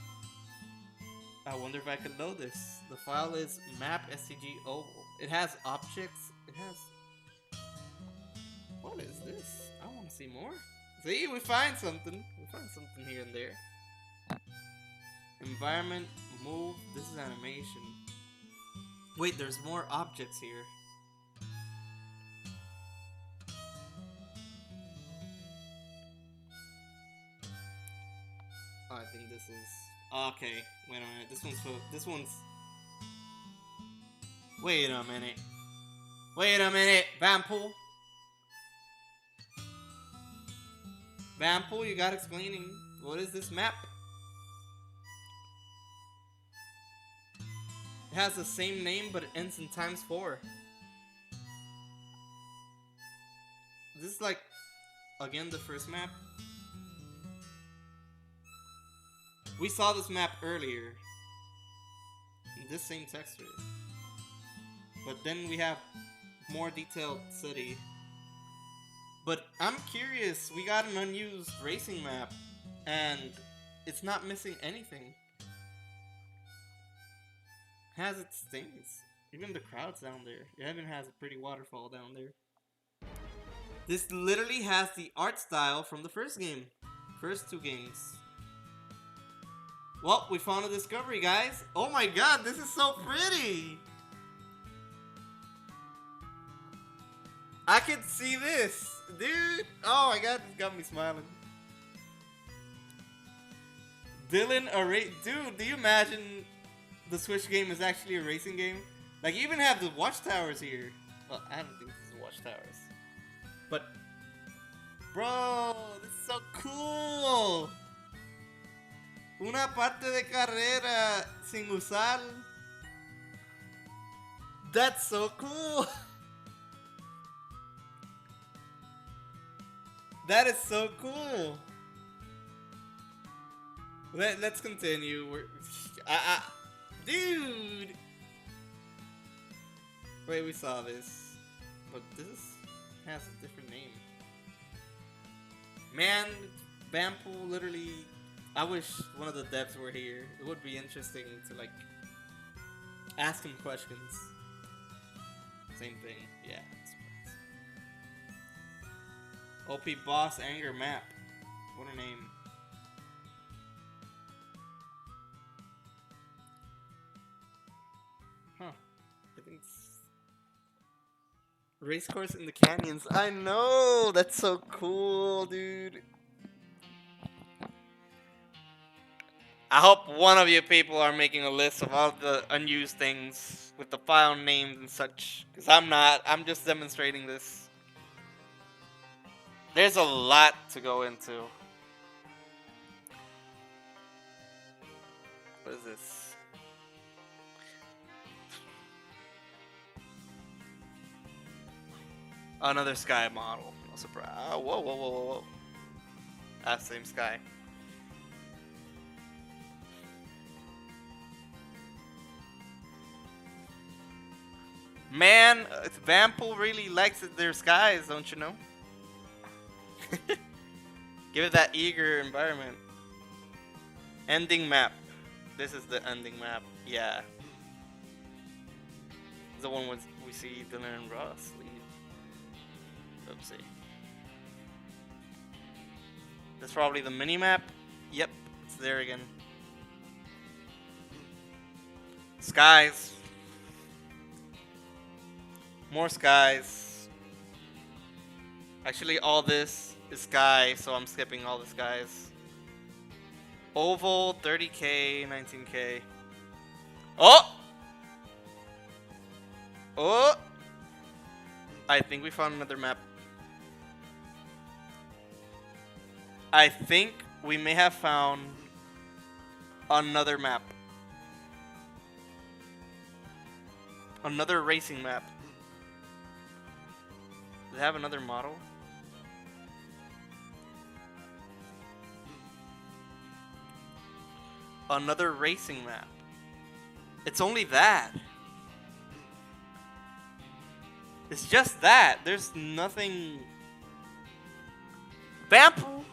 I wonder if I can load this. The file is map STG oval. It has objects. It has... What is this? I want to see more. See, we find something. We find something here and there. Environment, move. This is animation. Wait, there's more objects here. Oh, I think this is... Okay, wait a minute. This one's... Wait a minute. Wait a minute, Vampool. Vampool, you got explaining. What is this map? It has the same name, but it ends in ×4. This is like, again, the first map. We saw this map earlier. In this same texture. But then we have more detailed city. But I'm curious, we got an unused racing map. And it's not missing anything. It has its things. Even the crowd's down there. It even has a pretty waterfall down there. This literally has the art style from the first game. First two games. Well, we found a discovery, guys. Oh my god, this is so pretty. I can see this. Dude. Oh my god, this got me smiling. Dillon, dude, do you imagine the Switch game is actually a racing game? Like, you even have the watchtowers here. Well, I don't think this is watchtowers. But, bro, this is so cool. Una parte de carrera sin usar. That's so cool. That is so cool. Let's continue. Dude. Wait, we saw this, but this has a different name. Man, Bampool literally. I wish one of the devs were here. It would be interesting to like ask him questions. Same thing, yeah. OP Boss Anger Map. What a name. Huh. I think it's Racecourse in the Canyons. I know! That's so cool, dude. I hope one of you people are making a list of all the unused things with the file names and such. Because I'm not. I'm just demonstrating this. There's a lot to go into. What is this? Another sky model. No surprise. Whoa, whoa, whoa, whoa, whoa. Ah, same sky. Man, Vampool really likes their skies, don't you know? Give it that eager environment. Ending map. This is the ending map. Yeah. The one we see Dillon and Ross leave. Oopsie. That's probably the mini map. Yep, it's there again. Skies. More skies. Actually, all this is sky, so I'm skipping all the skies. Oval, 30k, 19k. Oh! Oh! I think we found another map. I think we may have found another map. Another racing map. Do they have another model? Another racing map. It's only that. It's just that. There's nothing. Bampool.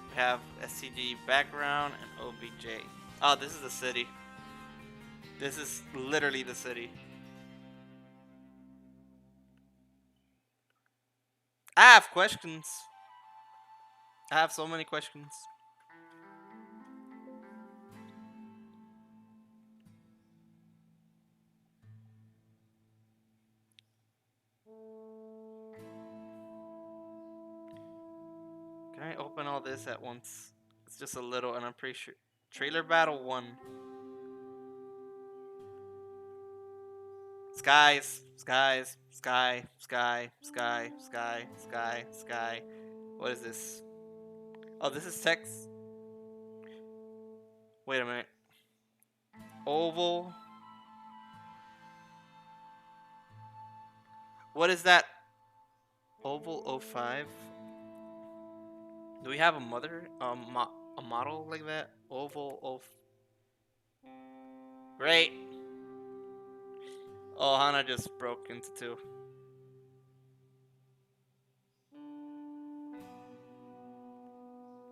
We have SCG background and OBJ. Oh, this is the city. This is literally the city. I have questions. I have so many questions. Can I open all this at once? It's just a little, and I'm pretty sure. Trailer Battle 1. Skies, skies, sky, sky, sky, sky, sky, sky. What is this? Oh, this is text. Wait a minute. Oval. What is that? Oval 05? Do we have a mother? A model like that? Oval 05. Great. Oh, Hana just broke into two.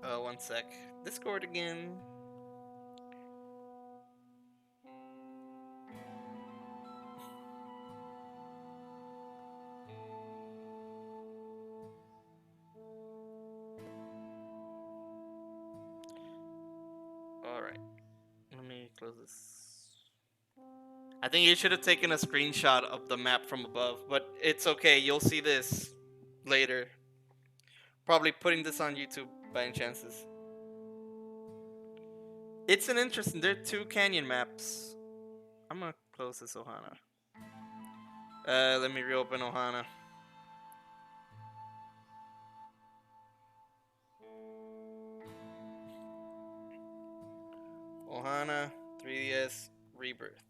One sec. Discord again. Alright. Let me close this. I think you should have taken a screenshot of the map from above, but it's okay. You'll see this later. Probably putting this on YouTube by any chances. It's an interesting. There are two canyon maps. I'm gonna close this Ohana. Let me reopen Ohana. Ohana 3DS Rebirth.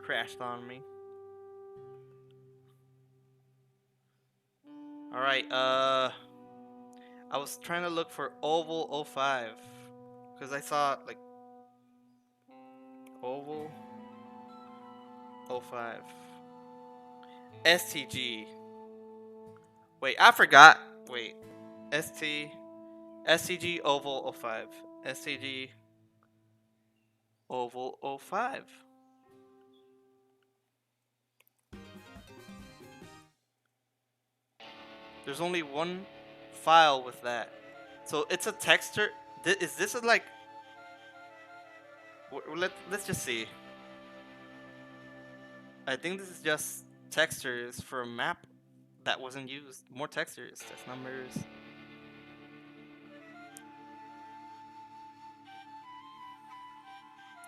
Crashed on me. Alright, I was trying to look for Oval 05. Because I saw, like, Oval 05. STG. Wait, I forgot. Wait. STG Oval 05. STG Oval 05. There's only one file with that. So it's a texture. Is this a, like... Let's just see. I think this is just textures for a map that wasn't used. More textures, test numbers.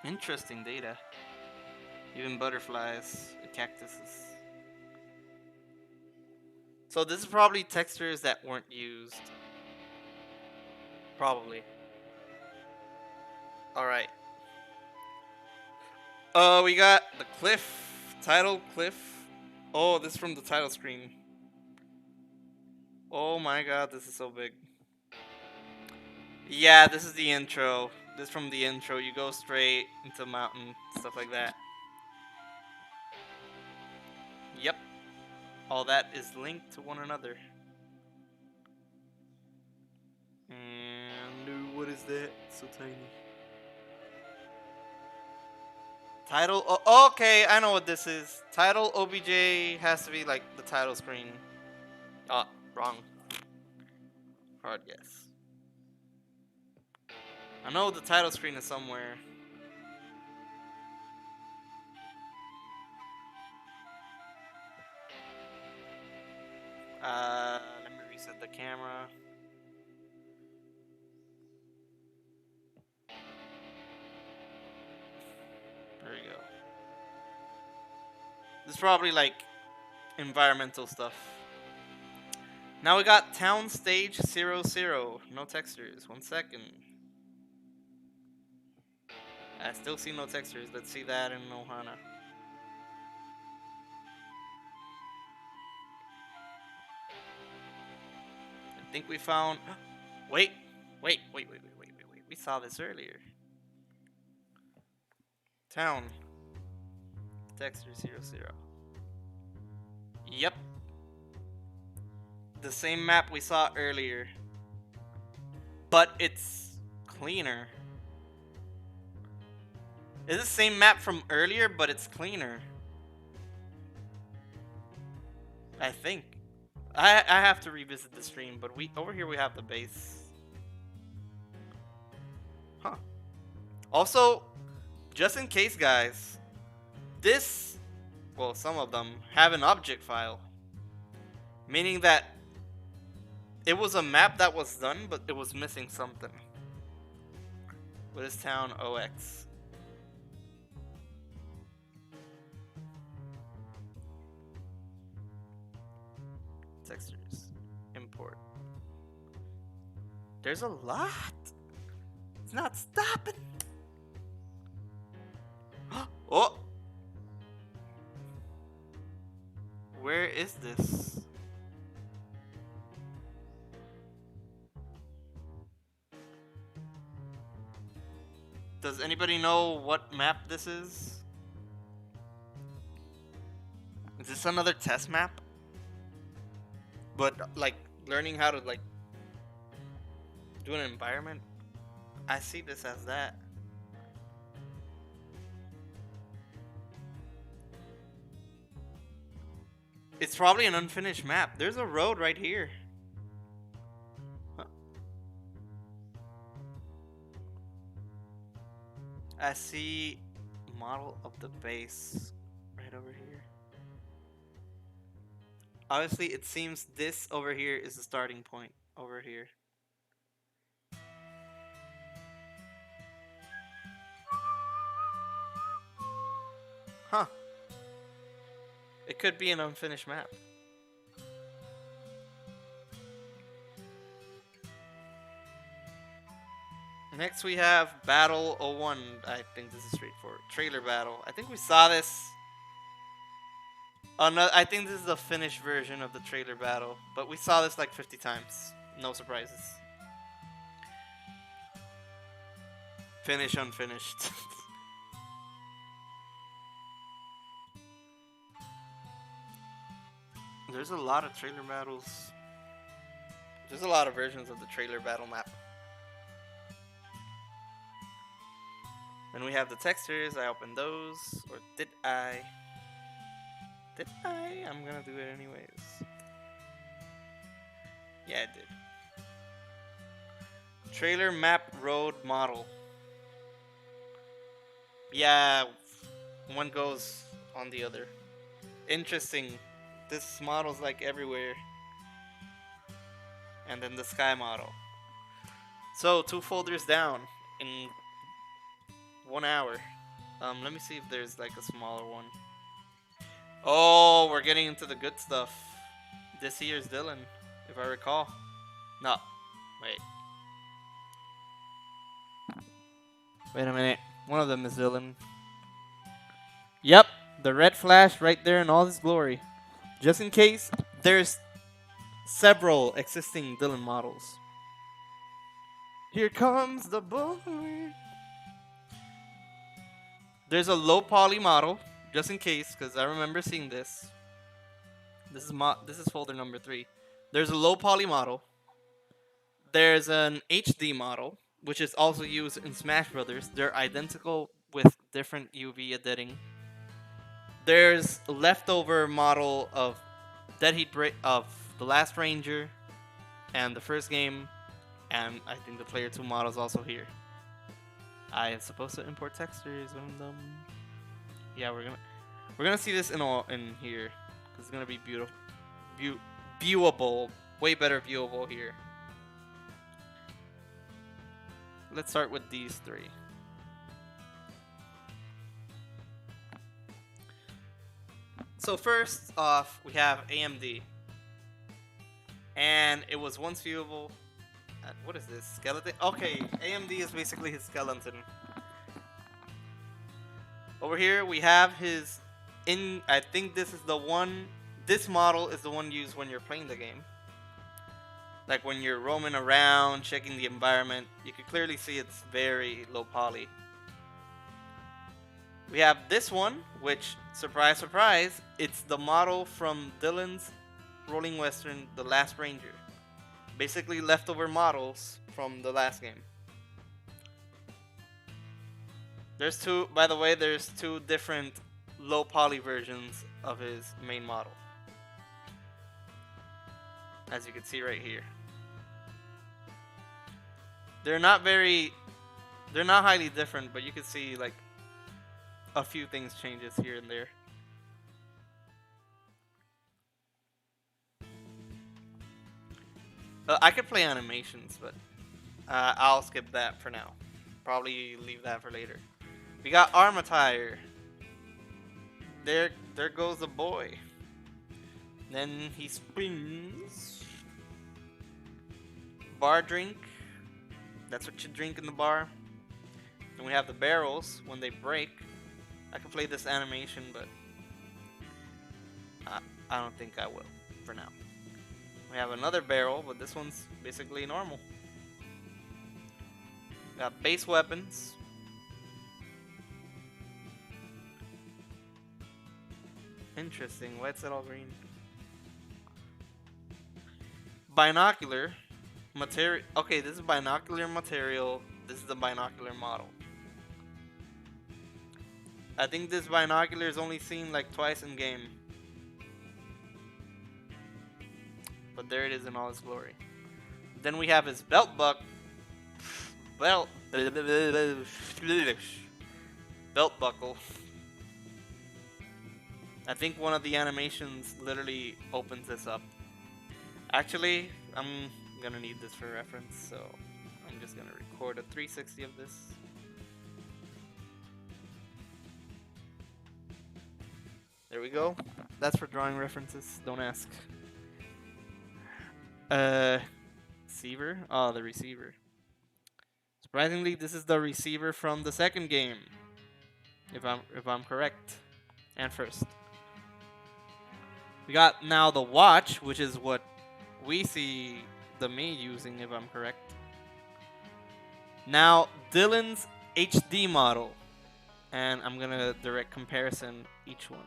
Interesting data. Even butterflies, cactuses. So this is probably textures that weren't used. Probably. Alright. We got the cliff. Title cliff. Oh, this is from the title screen. Oh my god, this is so big. Yeah, this is the intro. This is from the intro. You go straight into mountain, stuff like that. Yep. All that is linked to one another. And what is that? So tiny. Title. Oh, okay, I know what this is. Title OBJ has to be like the title screen. Ah, wrong. Hard guess. I know the title screen is somewhere. Let me reset the camera. There we go. This is probably like environmental stuff. Now we got Town Stage 00. No textures. 1 second. I still see no textures. Let's see that in Ohana. I think we found. Wait. We saw this earlier. Town. Texture 00. Yep. The same map we saw earlier. But it's cleaner. It's the same map from earlier, but it's cleaner. I think. I have to revisit the stream, but over here we have the base. Huh. Also, just in case, guys, some of them have an object file. Meaning that it was a map that was done, but it was missing something. What is town OX? Textures. Import. There's a lot. It's not stopping. Oh! Where is this? Does anybody know what map this is? Is this another test map? But like learning how to like do an environment? I see this as that. It's probably an unfinished map. There's a road right here. Huh. I see model of the base right over here. Obviously, it seems this over here is the starting point over here. Huh. It could be an unfinished map. Next we have Battle 01. I think this is straightforward. Trailer Battle. I think we saw this. Oh no, I think this is the finished version of the Trailer Battle. But we saw this like 50 times. No surprises. Finish unfinished. There's a lot of trailer battles. There's a lot of versions of the Trailer Battle map. Then we have the textures. I opened those. Or did I? Did I? I'm gonna do it anyways. Yeah, I did. Trailer map road model. Yeah, one goes on the other. Interesting. This model's like everywhere. And then the sky model. So 2 folders down in 1 hour. Let me see if there's like a smaller one. Oh, we're getting into the good stuff. This here's Dillon, if I recall. No, wait. Wait a minute. One of them is Dillon. Yep, the red flash right there in all his glory. Just in case, there's several existing Dillon models. Here comes the boy. There's a low poly model, just in case, because I remember seeing this. This is folder number 3. There's a low poly model. There's an HD model, which is also used in Smash Brothers. They're identical with different UV editing. There's a leftover model of of the Last Ranger and the first game, and I think the Player 2 model is also here. I am supposed to import textures on them. Yeah, we're gonna see this in here. It's gonna be beautiful, viewable, way better viewable here. Let's start with these 3. So first off, we have AMD, and it was once viewable. What is this skeleton? Okay, AMD is basically his skeleton. Over here we have his I think this is the one. This model is the one used when you're playing the game. Like when you're roaming around, checking the environment, you can clearly see it's very low poly. We have this one, which, surprise, surprise, it's the model from Dillon's Rolling Western, The Last Ranger. Basically leftover models from the last game. There's two, by the way, there's 2 different low poly versions of his main model. As you can see right here. They're not highly different, but you can see like a few things changes here and there. I could play animations, but I'll skip that for now. Probably leave that for later. We got Armatire. There goes the boy. Then he spins. Bar drink. That's what you drink in the bar. Then we have the barrels when they break. I can play this animation, but I don't think I will for now. We have another barrel, but this one's basically normal. Got base weapons. Interesting. Why is it all green? Binocular material. Okay, this is binocular material. This is the binocular model. I think this binocular is only seen like twice in game. But there it is in all its glory. Then we have his belt buckle. I think one of the animations literally opens this up. Actually, I'm gonna need this for reference, so I'm just gonna record a 360 of this. There we go. That's for drawing references. Don't ask. Receiver? Oh, the receiver. Surprisingly, this is the receiver from the second game. If I'm correct. And first. We got now the watch, which is what we see the Mii using, if I'm correct. Now, Dillon's HD model. And I'm gonna direct comparison each one.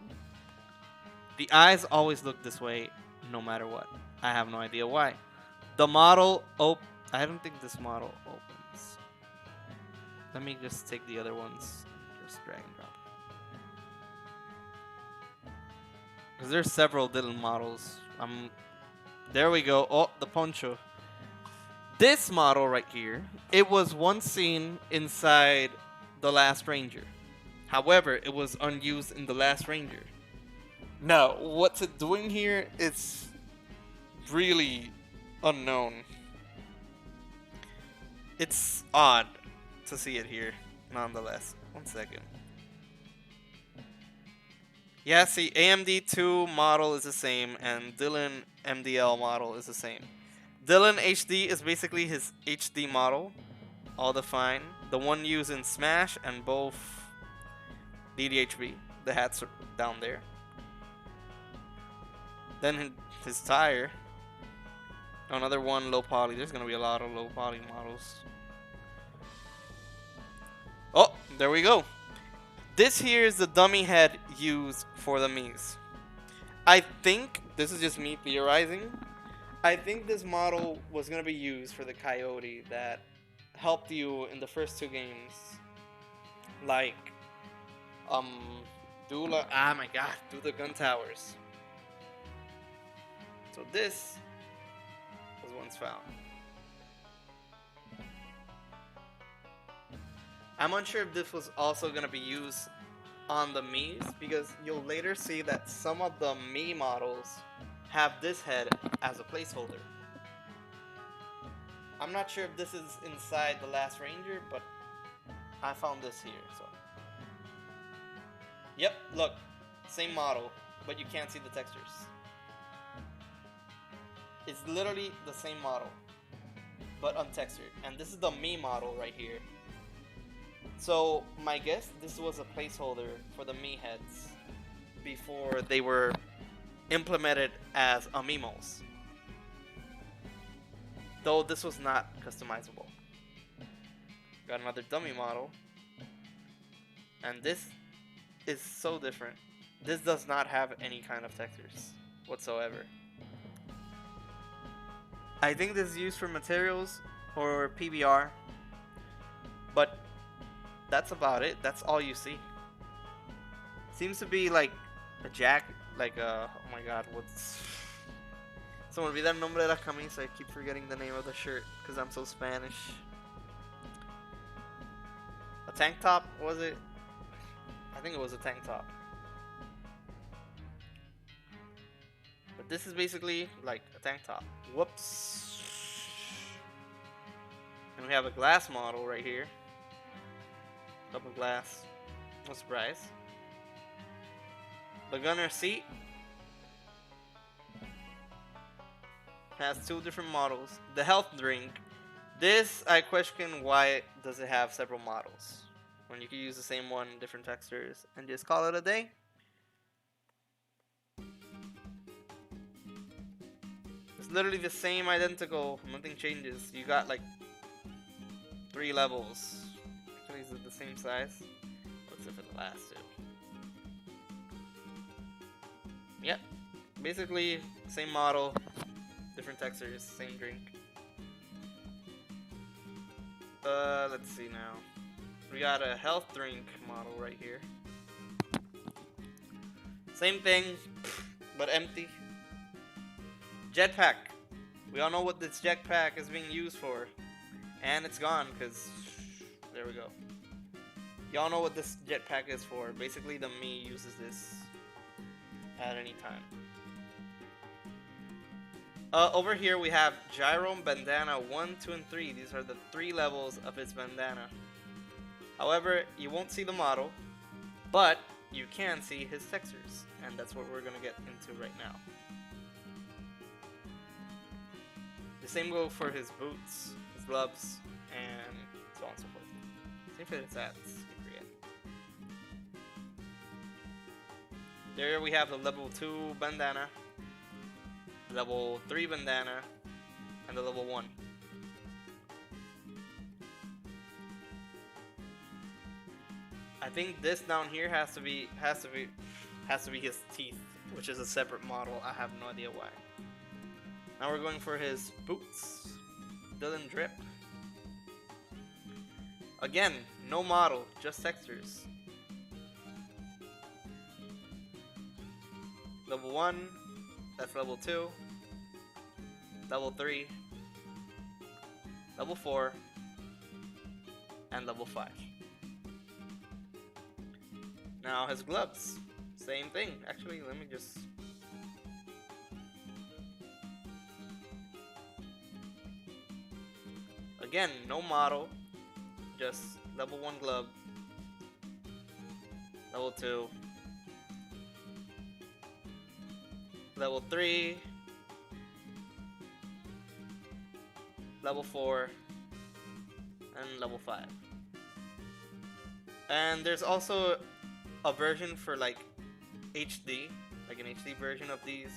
The eyes always look this way, no matter what. I have no idea why. The model I don't think this model opens. Let me just take the other ones. Just drag and drop. Because there's several Dillon models. There we go. Oh, the poncho. This model right here, it was once seen inside The Last Ranger. However, it was unused in The Last Ranger. Now, what's it doing here? It's really unknown. It's odd to see it here, nonetheless. 1 second. Yeah, see, AMD 2 model is the same, and Dillon MDL model is the same. Dillon HD is basically his HD model, all defined. The one used in Smash and both DDHB. the hats are down there. Then his tire. Another one low poly. There's gonna be a lot of low poly models. Oh, there we go. This here is the dummy head used for the Miis. I think, this is just me theorizing, I think this model was going to be used for the Coyote that helped you in the first 2 games. Like, do the gun towers. So this was once found. I'm unsure if this was also going to be used on the Miis, because you'll later see that some of the Mii models have this head as a placeholder. I'm not sure if this is inside the Last Ranger, but I found this here, so. Yep, look, same model, but you can't see the textures. It's literally the same model, but untextured. And this is the Mii model right here. So my guess, this was a placeholder for the Mii heads before they were implemented as Amiimals. Though this was not customizable. Got another dummy model. And this is so different. This does not have any kind of textures whatsoever. I think this is used for materials or PBR. But that's about it. That's all you see. Seems to be like a jack, like a, oh my god, what's... Se me olvida el nombre de la camisa. I keep forgetting the name of the shirt because I'm so Spanish. A tank top, was it? I think it was a tank top. But this is basically like a tank top. Whoops. And we have a glass model right here. Double glass. No surprise. The gunner seat has 2 different models. The health drink. This, I question why does it have several models when you can use the same one, different textures, and just call it a day. It's literally the same, identical. Nothing changes. You got like 3 levels. Actually, is it the same size? What's it for the last 2? Yep. Basically, same model, different textures, same drink. Let's see now. We got a health drink model right here. Same thing, but empty. Jetpack. We all know what this jetpack is being used for. And it's gone, because... There we go. Y'all know what this jetpack is for. Basically, the Mii uses this at any time. Over here we have Gyro Bandana 1, 2, and 3. These are the 3 levels of its bandana. However, you won't see the model, but you can see his textures, and that's what we're gonna get into right now. The same goes for his boots, his gloves, and so on and so forth. Same for his hats. There we have the level 2 bandana, level 3 bandana, and the level 1. I think this down here has to be his teeth, which is a separate model. I have no idea why. Now we're going for his boots. Dillon drip. Again, no model, just textures. Level 1, that's level 2, level 3, level 4, and level 5. Now his gloves, same thing. Actually, let me just... Again, no model, just level 1 glove, level 2, level 3, level 4, and level 5. And there's also a version for like HD, like an HD version of these,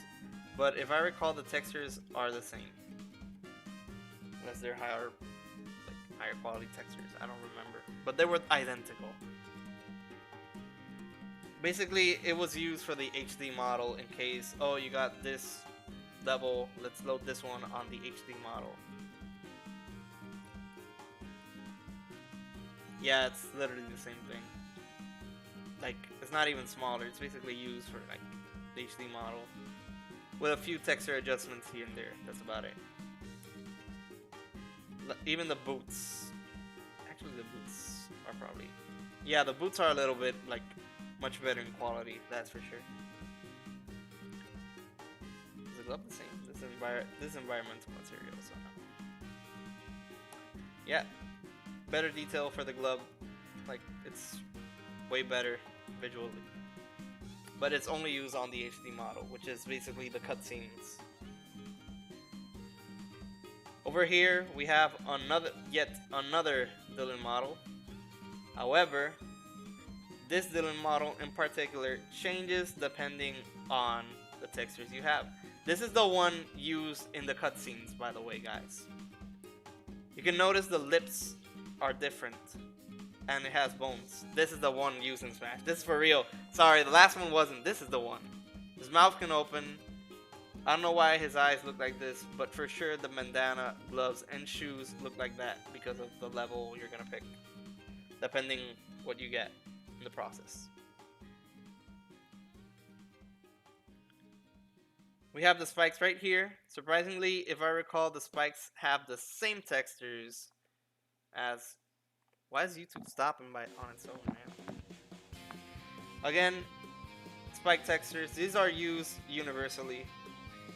but if I recall, the textures are the same, unless they're higher quality textures. I don't remember, but they were identical. Basically, it was used for the HD model in case, oh, you got this level, let's load this one on the HD model. Yeah, it's literally the same thing. Like, it's not even smaller, it's basically used for like the HD model with a few texture adjustments here and there. That's about it. Even the boots, actually the boots are probably, yeah, the boots are a little bit like much better in quality, that's for sure. Is the glove the same? This environmental material, so no. Yeah, better detail for the glove, like it's way better visually, but it's only used on the HD model, which is basically the cutscenes. Over here we have yet another Dillon model. However, this Dillon model in particular changes depending on the textures you have. This is the one used in the cutscenes, by the way, guys. You can notice the lips are different, and it has bones. This is the one used in Smash. This is for real. Sorry, the last one wasn't. This is the one. His mouth can open. I don't know why his eyes look like this, but for sure the bandana, gloves, and shoes look like that because of the level you're gonna pick, depending what you get in the process. We have the spikes right here. Surprisingly, if I recall, the spikes have the same textures as... Why is YouTube stopping on its own, man? Again, spike textures, these are used universally.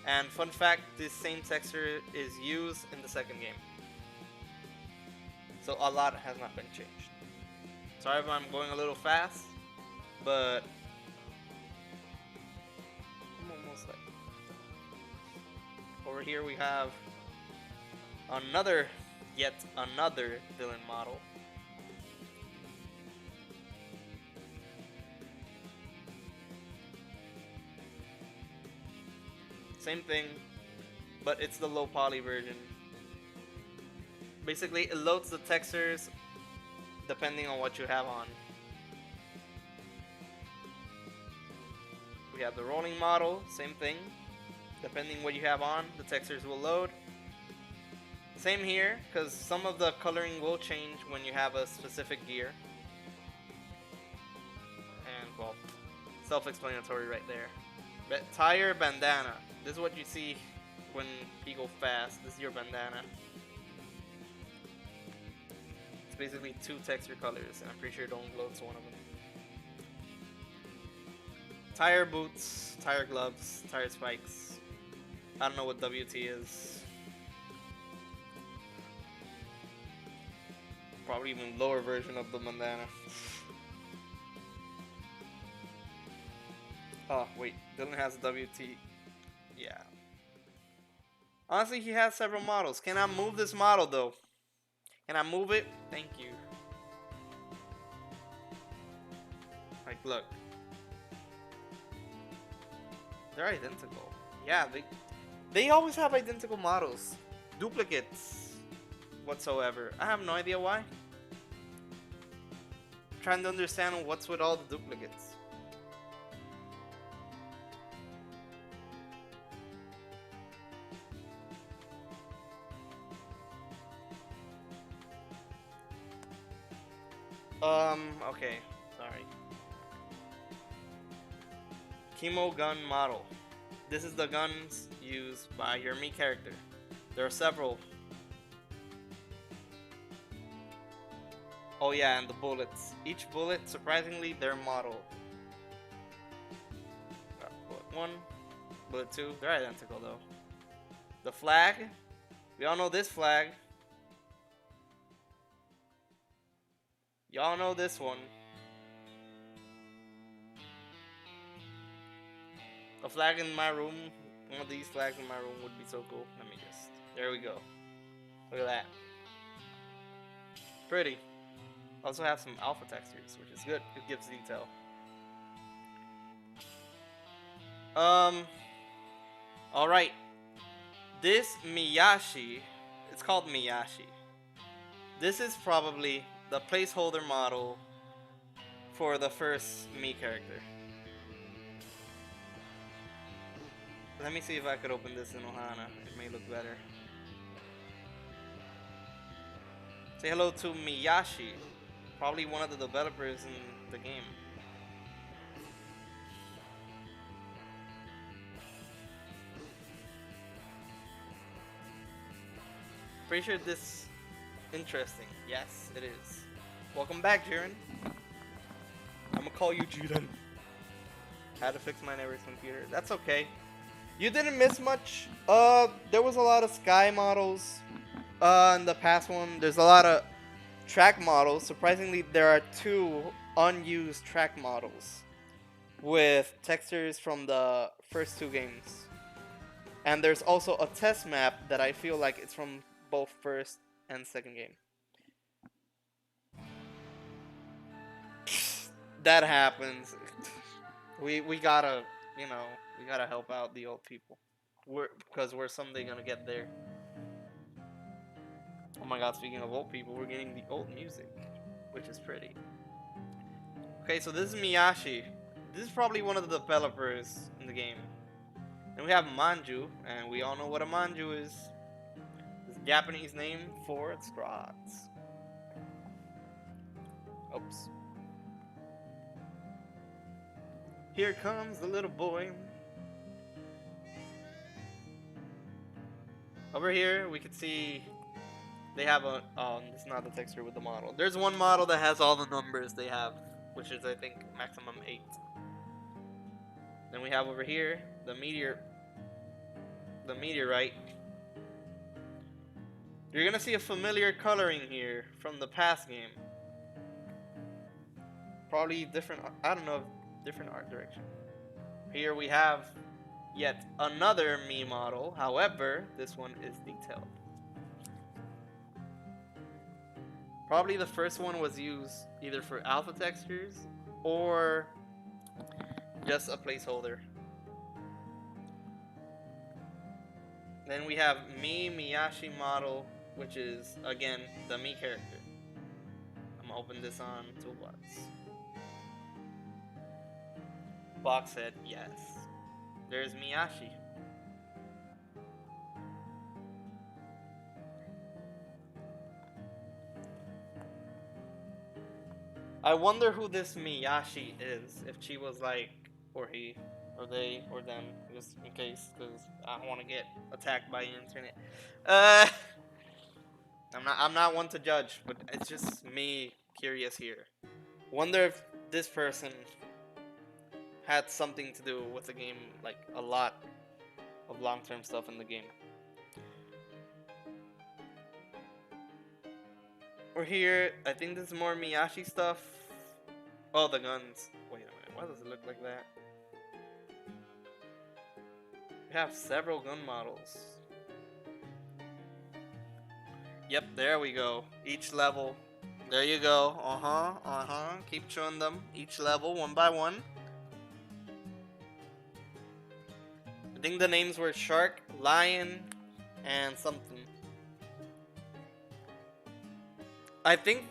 And fun fact, this same texture is used in the second game. So a lot has not been changed. Sorry if I'm going a little fast, but I'm almost like... Over here we have yet another Dillon model. Same thing, but it's the low poly version. Basically, it loads the textures depending on what you have on. We have the rolling model, same thing. Depending what you have on, the textures will load. Same here, because some of the coloring will change when you have a specific gear. And, well, self-explanatory right there. But tire bandana. This is what you see when you go fast. This is your bandana. It's basically two texture colors, and I'm pretty sure it only loads one of them. Tire boots, tire gloves, tire spikes. I don't know what WT is. Probably even lower version of the bandana. Oh, wait. Dillon has a WT. Yeah. Honestly, he has several models. Can I move this model, though? Can I move it? Thank you. Like, look. They're identical. Yeah, they always have identical models. Duplicates. Whatsoever. I have no idea why. I'm trying to understand what's with all the duplicates. Okay, sorry. Chemo gun model. This is the guns used by your Mii character. There are several. Oh yeah, and the bullets. Each bullet, surprisingly, they're modeled. Got bullet 1, bullet 2. They're identical though. The flag. We all know this flag. Y'all know this one. A flag in my room. One of these flags in my room would be so cool. Let me just... There we go. Look at that. Pretty. Also have some alpha textures, which is good. It gives detail. Um. All right. This Miyashi, it's called Miyashi. This is probably the placeholder model for the first Mii character. Let me see if I could open this in Ohana. It may look better. Say hello to Miyashi, probably one of the developers in the game. Pretty sure this is interesting. Yes, it is. Welcome back, Jiren. I'm gonna call you Jiren. Had to fix my neighbor's computer. That's okay. You didn't miss much. There was a lot of sky models. In the past one, there's a lot of track models. Surprisingly, there are 2 unused track models with textures from the first 2 games. And there's also a test map that I feel like it's from both first and second game. That happens. We gotta, you know, we gotta help out the old people. Because we're someday gonna get there. Oh my god, speaking of old people, we're getting the old music, which is pretty. Okay, so this is Miyashi. This is probably one of the developers in the game. And we have Manju, and we all know what a Manju is. It's a Japanese name for its grocks. Oops. Here comes the little boy. Over here, we can see they have a. Oh, it's not the texture with the model. There's one model that has all the numbers they have, which is, I think, maximum 8. Then we have over here the meteorite. You're gonna see a familiar coloring here from the past game. Probably different. I don't know, different art direction. Here we have yet another Mii model. However, this one is detailed. Probably the first one was used either for alpha textures or just a placeholder. Then we have Miyashi model, which is again the Mii character. I'm gonna open this on Toolbox. Box set, yes. There's Miyashi. I wonder who this Miyashi is. If she was like, or he, or they, or them, just in case, because I don't want to get attacked by the internet. I'm not one to judge, but it's just me curious here. Wonder if this person had something to do with the game, like a lot of long-term stuff in the game. We're here. I think this is more Miyashi stuff. Oh, the guns. Wait a minute. Why does it look like that? We have several gun models. Yep, there we go. Each level. There you go. Keep showing them each level one by one. I think the names were Shark, Lion, and something. I think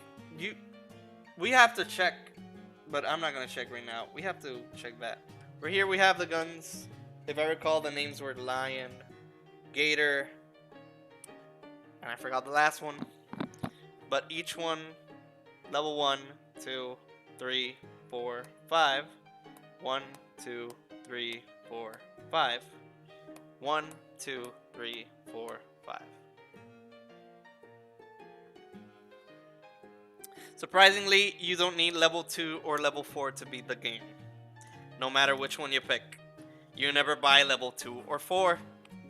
we have to check, but I'm not gonna check right now. We have to check that. We're here. We have the guns. If I recall, the names were Lion, Gator, and I forgot the last one. But each one, level 1, 2, 3, 4, 5. 1, 2, 3, 4, 5. 1, 2, 3, 4, 5. Surprisingly, you don't need level 2 or level 4 to beat the game. No matter which one you pick. You never buy level 2 or 4.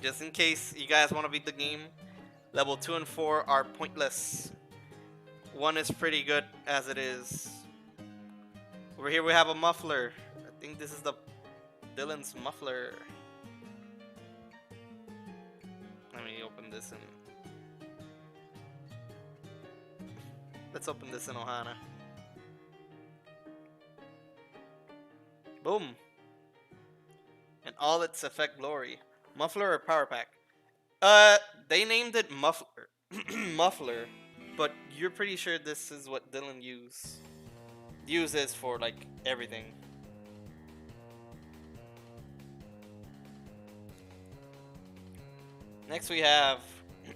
Just in case you guys want to beat the game. Level 2 and 4 are pointless. 1 is pretty good as it is. Over here we have a muffler. I think this is the Dillon's muffler. Let me open this in. Let's open this in Ohana. Boom. An all its effect glory. Muffler or power pack? They named it muffler, muffler, but you're pretty sure this is what Dillon uses for like everything. Next we have.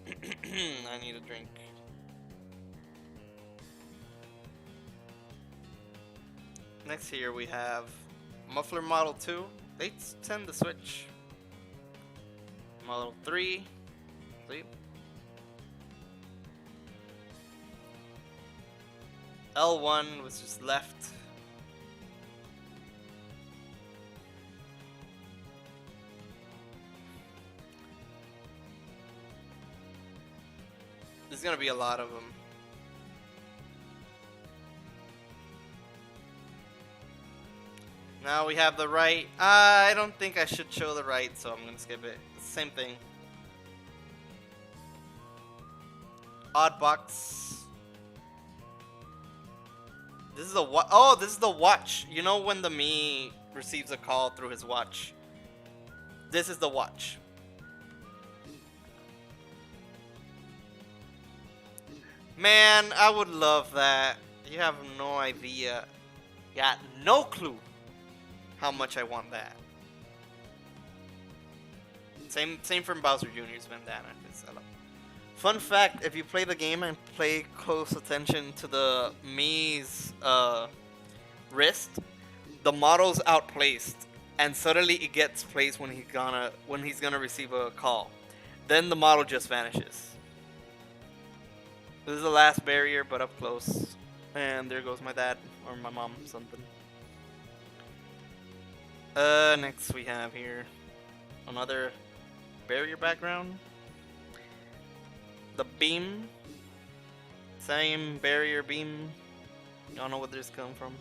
I need a drink. Next here we have Muffler Model 2. They tend to switch. Model 3. See? L1 was just left. There's gonna be a lot of them. Now we have the right. I don't think I should show the right, so I'm gonna skip it. Same thing. Odd box. This is a what? Oh, this is the watch. You know when the me receives a call through his watch. This is the watch. Man, I would love that. You have no idea. Got no clue how much I want that. Same from Bowser Jr.'s bandana. Fun fact, if you play the game and pay close attention to the Mii's wrist, the model's outplaced, and suddenly it gets placed when he's gonna receive a call. Then the model just vanishes. This is the last barrier, but up close. And there goes my dad or my mom, something. Next we have here another barrier background. The beam. Same barrier beam. Y'all know where this come from.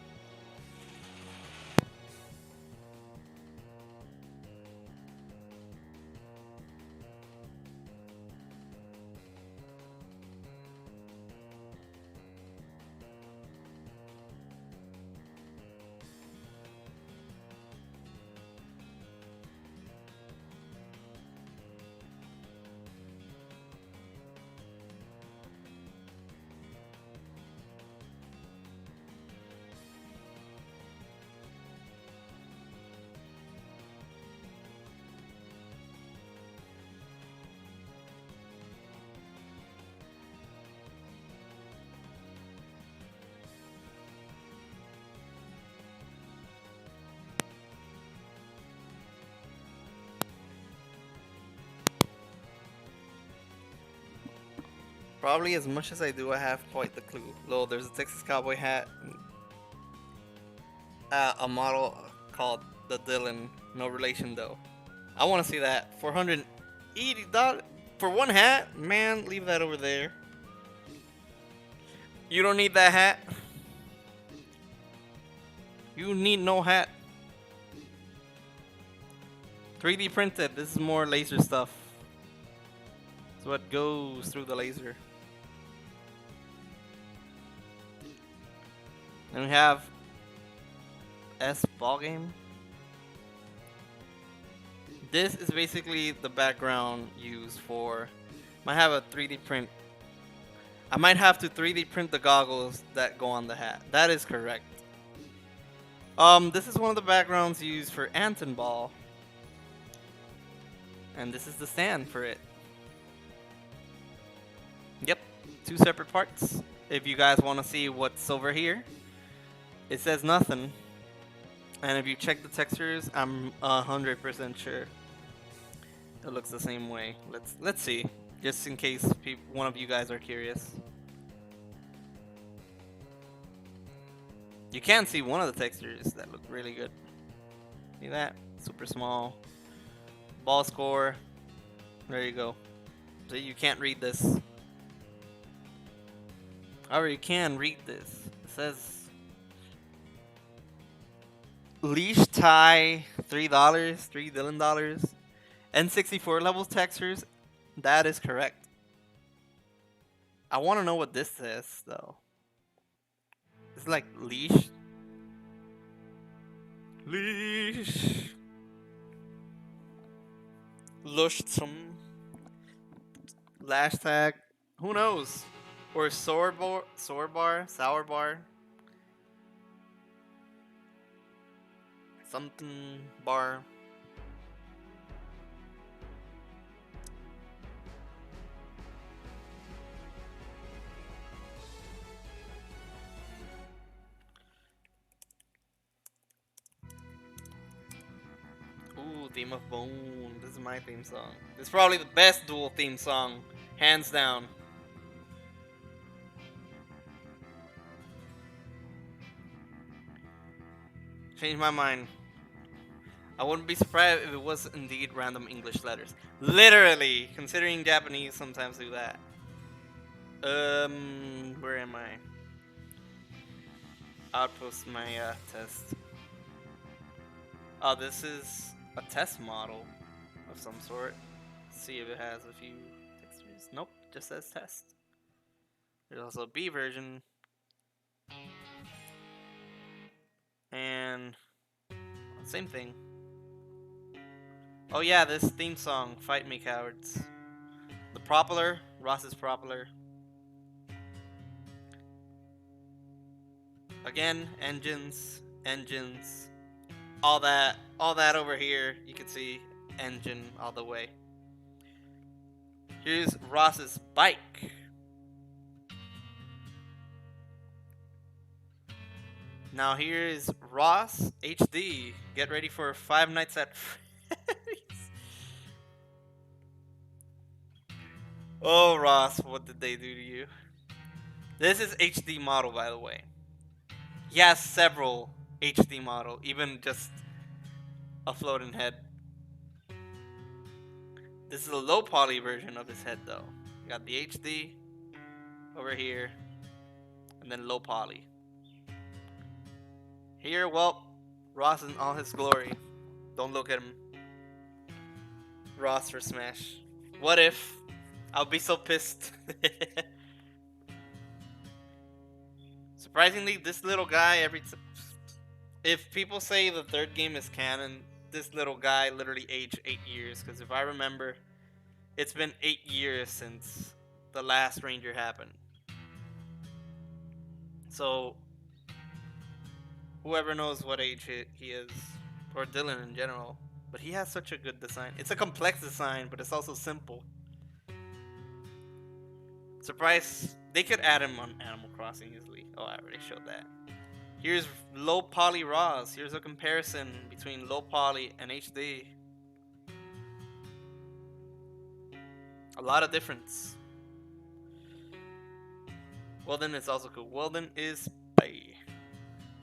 Probably as much as I do, I have quite the clue. Lol, there's a Texas Cowboy hat. A model called the Dillon. No relation though. I want to see that. $480 for one hat? Man, leave that over there. You don't need that hat. You need no hat. 3D printed. This is more laser stuff. It's what goes through the laser. Then we have S ball game. This is basically the background used for. Might have a 3D print. I might have to 3D print the goggles that go on the hat. That is correct. This is one of the backgrounds used for Anton Ball. And this is the stand for it. Yep, two separate parts. If you guys want to see what's over here, it says nothing. And if you check the textures, I'm 100% sure it looks the same way. Let's see, just in case one of you guys are curious. You can see one of the textures that look really good. See that? Super small. Ball score. There you go. So you can't read this. However, you can read this. It says leash tie $3, $3 Dillon. N64 levels textures. That is correct. I want to know what this says though. It's like leash. Leash. Lushtsum. Lash tag. Who knows? Or sour bar, something bar. Ooh, theme of bone. This is my theme song. This is probably the best dual theme song, hands down. Changed my mind. I wouldn't be surprised if it was indeed random English letters. Literally, considering Japanese sometimes do that. Where am I? Outpost my test. Oh, this is a test model of some sort. Let's see if it has a few textures. Nope, just says test. There's also a B version. And same thing. Oh yeah, this theme song, Fight Me Cowards. The Propeller, Ross's Propeller. Again, engines. All that over here, you can see engine all the way. Here's Ross's bike. Now here is Ross HD. Get ready for Five Nights at Freddy's. Oh, Ross, what did they do to you? This is HD model, by the way. He has several HD model, even just a floating head. This is a low poly version of his head, though. You got the HD over here, and then low poly. Here, well, Ross in all his glory. Don't look at him. Ross for Smash. What if? I'll be so pissed. Surprisingly, this little guy, if people say the third game is canon, this little guy literally aged 8 years. Because if I remember, it's been 8 years since the last Ranger happened. So, whoever knows what age he is, or Dillon in general, but he has such a good design. It's a complex design, but it's also simple. Surprise, they could add him on Animal Crossing easily. Oh, I already showed that. Here's low poly Ross. Here's a comparison between low poly and HD. A lot of difference. Weldon is also cool. Weldon is bay.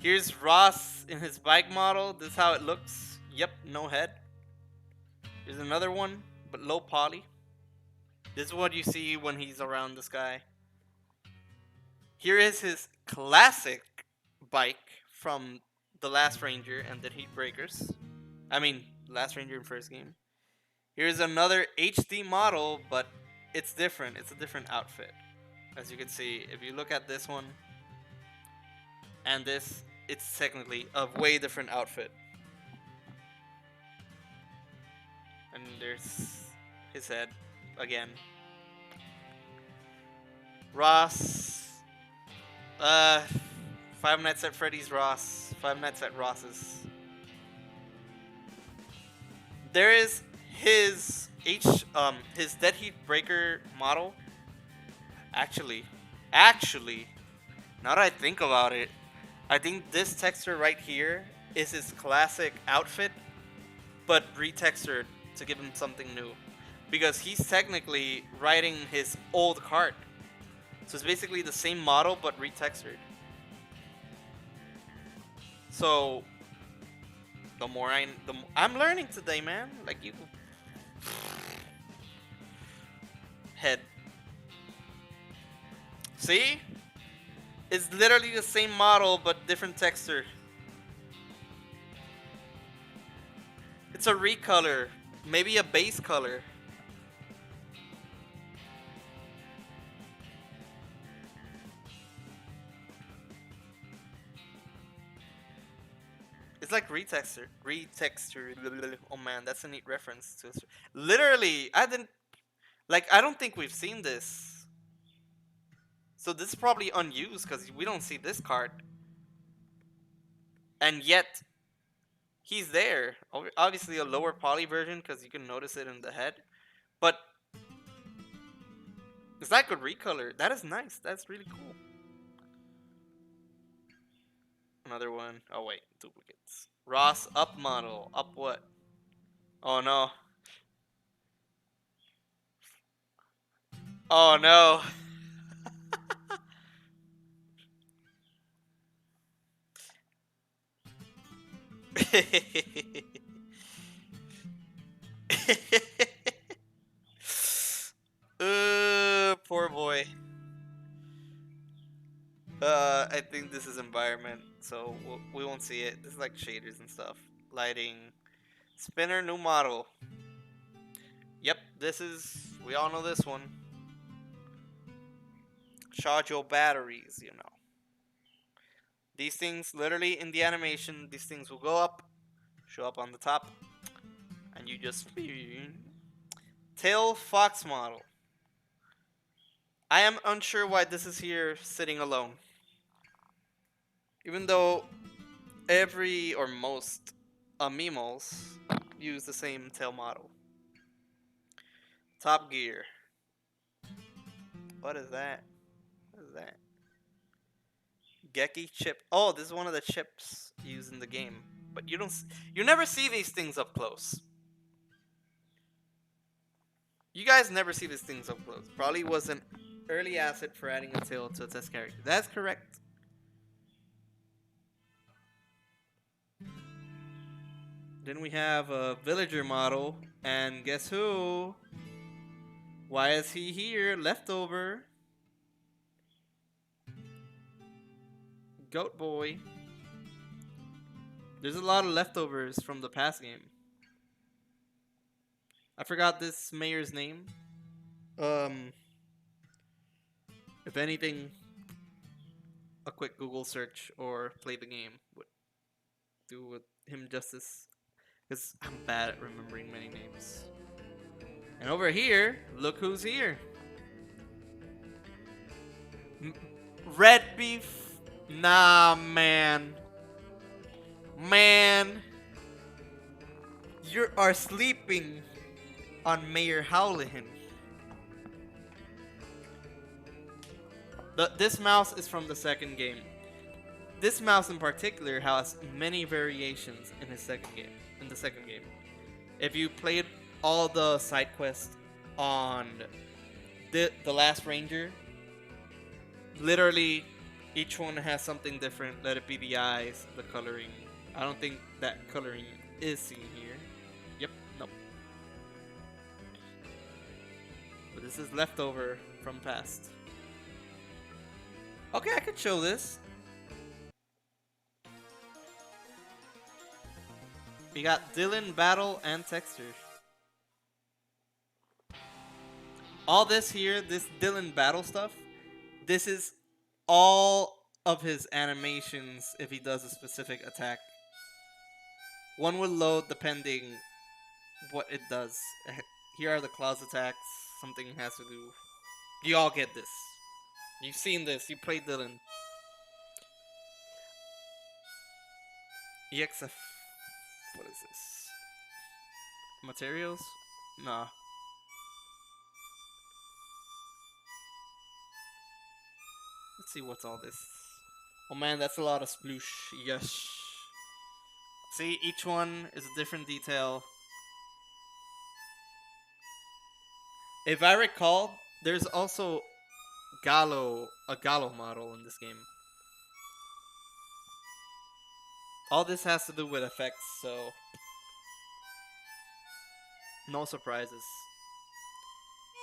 Here's Ross in his bike model. This is how it looks. Yep, no head. Here's another one, but low poly. This is what you see when he's around this guy. Here is his classic bike from the last Ranger and the Heat Breakers. I mean, last Ranger in first game. Here's another HD model, but it's different. It's a different outfit. As you can see, if you look at this one and this, it's technically a way different outfit. And there's his head again. Ross. Five Nights at Freddy's Ross. Five Nights at Ross's. There is his his Dead Heat Breaker model. Actually, now that I think about it, I think this texture right here is his classic outfit, but retextured to give him something new. Because he's technically riding his old kart. So it's basically the same model, but retextured. So, I'm learning today, man. Like you... Head. See? It's literally the same model, but different texture. It's a recolor. Maybe a base color. It's like retexture. Retexture. Oh man, that's a neat reference to. Literally, I didn't like. I don't think we've seen this. So this is probably unused because we don't see this card, and yet he's there. Obviously, a lower poly version because you can notice it in the head, but it's like a recolor. That is nice. That's really cool. Another one. Oh wait, duplicates. Ross up model. Up what? Oh no. Oh no. Poor boy. I think this is environment, so we won't see it. This is like shaders and stuff. Lighting. Spinner, new model. Yep, this is. We all know this one. Charge your batteries, you know. These things, literally in the animation, these things will go up, show up on the top, and you just. Tail Fox model. I am unsure why this is here sitting alone. Even though every or most Amiimals use the same tail model. Top Gear. What is that? What is that? Geki chip. Oh, this is one of the chips used in the game. But you never see these things up close. You guys never see these things up close. Probably was an early asset for adding a tail to a test character. That's correct. Then we have a villager model, and guess who? Why is he here? Leftover. Goat boy. There's a lot of leftovers from the past game. I forgot this mayor's name. Um, if anything, a quick Google search or play the game would do with him justice. Because I'm bad at remembering many names. And over here, look who's here. Red beef? Nah, man. Man. You are sleeping on Mayor Howlihan. This mouse is from the second game. This mouse in particular has many variations in his second game. In the second game, if you played all the side quests on the Last Ranger, literally each one has something different. Let it be the eyes, the coloring. I don't think that coloring is seen here. Yep, nope. But this is leftover from past. Okay, I could show this. We got Dillon, battle, and texture. All this here, this Dillon battle stuff, this is all of his animations if he does a specific attack. One will load depending what it does. Here are the claws attacks, something he has to do. You all get this. You've seen this, you played Dillon. EXF. What is this? Materials? Nah. Let's see what's all this. Oh man, that's a lot of sploosh. Yes. See, each one is a different detail. If I recall, there's also a Gallo model in this game. All this has to do with effects, so no surprises.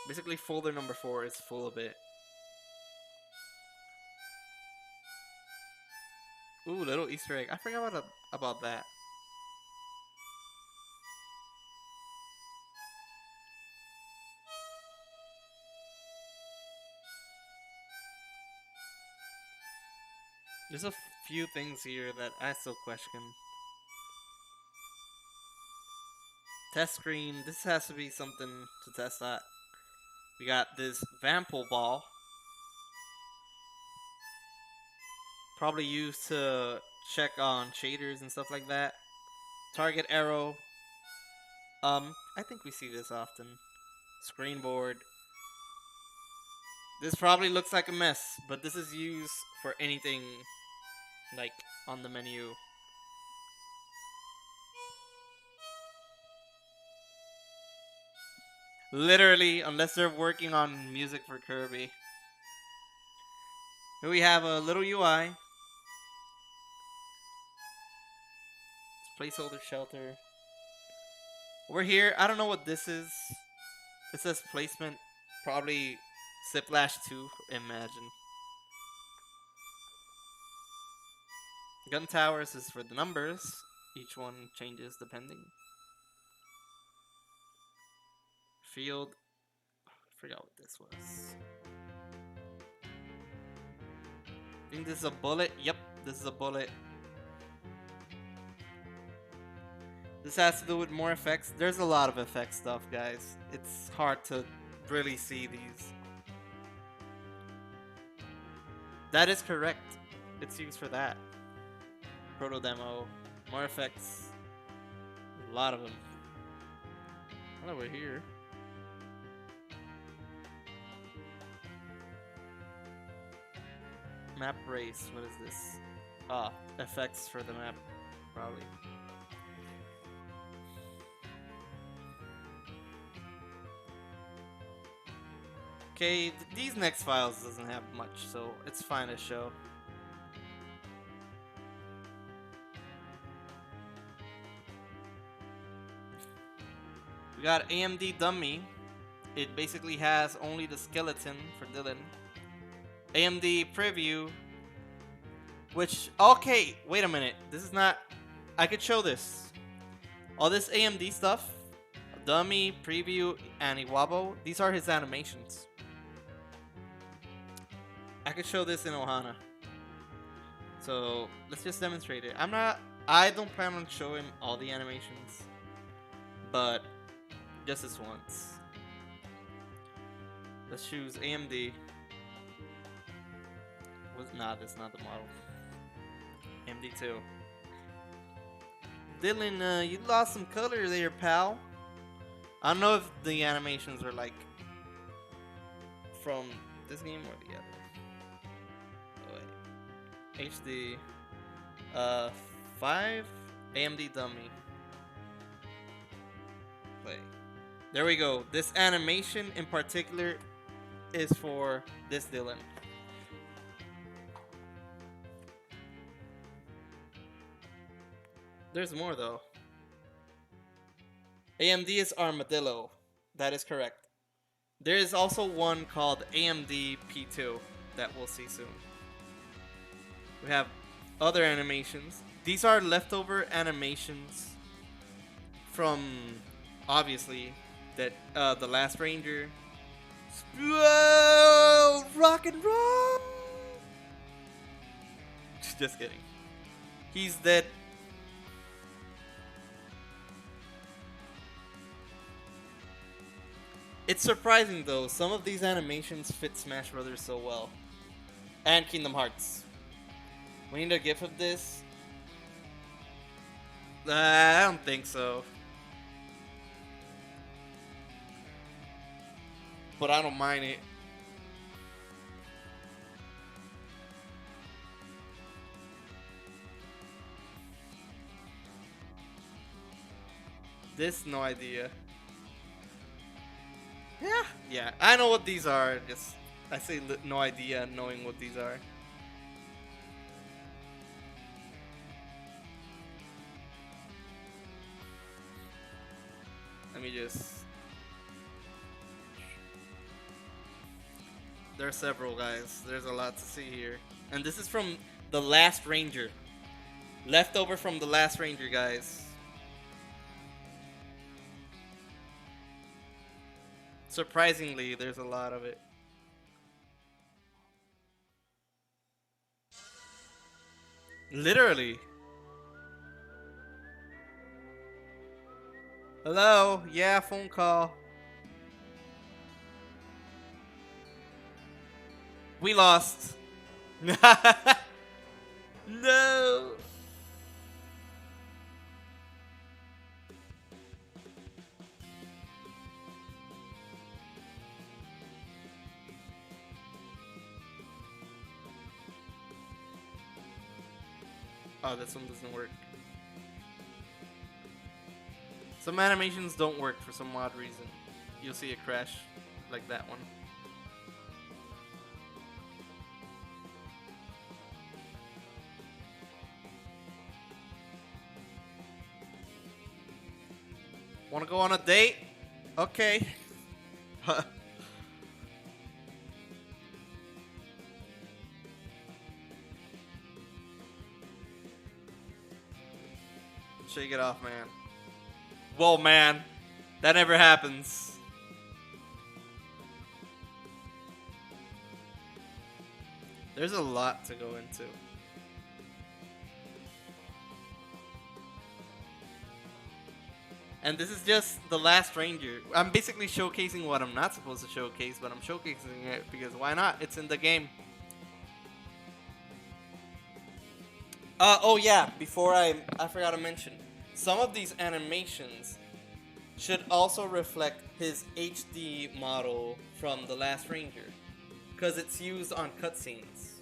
Basically, folder number 4 is full of it. Ooh, little Easter egg. I forgot about that. There's a few things here that I still question. Test screen. This has to be something to test that. We got this Vampole ball. Probably used to check on shaders and stuff like that. Target arrow. I think we see this often. Screenboard. This probably looks like a mess, but this is used for anything like on the menu. Literally, unless they're working on music for Kirby. Here we have a little UI. It's placeholder shelter. Over here, I don't know what this is. It says placement. Probably Ziplash 2, imagine. Gun towers is for the numbers. Each one changes depending. Field. I forgot what this was. I think this is a bullet. Yep, this is a bullet. This has to do with more effects. There's a lot of effect stuff, guys. It's hard to really see these. That is correct. It's used for that. Proto demo. More effects. A lot of them. Oh, we're here. Map race. What is this? Ah, effects for the map. Probably. Okay, these next files doesn't have much, so it's fine to show. We got AMD dummy. It basically has only the skeleton for Dillon. AMD preview, which, okay, wait a minute. This is not, I could show this. All this AMD stuff, dummy, preview, and Iwabo, these are his animations. I could show this in Ohana. So let's just demonstrate it. I don't plan on showing all the animations, but just this once. Let's choose AMD. Nah, that's not the model. AMD 2. Dillon, you lost some color there, pal. I don't know if the animations are like from this game or the other. HD 5 AMD dummy. Play. There we go. This animation in particular is for this Dillon. There's more though. AMD is Armadillo. That is correct. There is also one called AMD P2 that we'll see soon. We have other animations. These are leftover animations from, obviously, that the Last Ranger. Whoa, rock and roll. Just kidding. He's dead. It's surprising though. Some of these animations fit Smash Brothers so well, and Kingdom Hearts. We need a GIF of this. I don't think so. But I don't mind it. This, no idea. Yeah, I know what these are. Just, I say no idea knowing what these are. Let me just... There are several, guys. There's a lot to see here. And this is from The Last Ranger. Leftover from The Last Ranger, guys. Surprisingly, there's a lot of it. Literally. Hello? Yeah, phone call. We lost. No. Oh, this one doesn't work. Some animations don't work for some odd reason. You'll see a crash like that one. Wanna go on a date? Okay. Shake it off, man. Whoa, man. That never happens. There's a lot to go into. And this is just the last ranger. I'm basically showcasing what I'm not supposed to showcase, but I'm showcasing it because why not? It's in the game. Oh yeah, before I forgot to mention, some of these animations should also reflect his HD model from The Last Ranger, because it's used on cutscenes.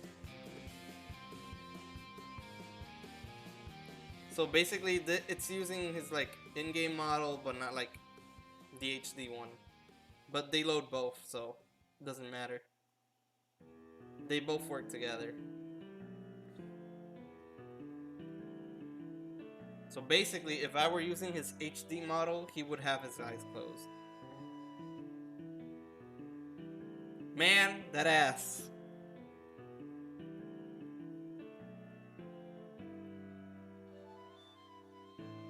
So basically, it's using his like in-game model, but not like the HD one. But they load both, so it doesn't matter. They both work together. So basically, if I were using his HD model, he would have his eyes closed. Man, that ass.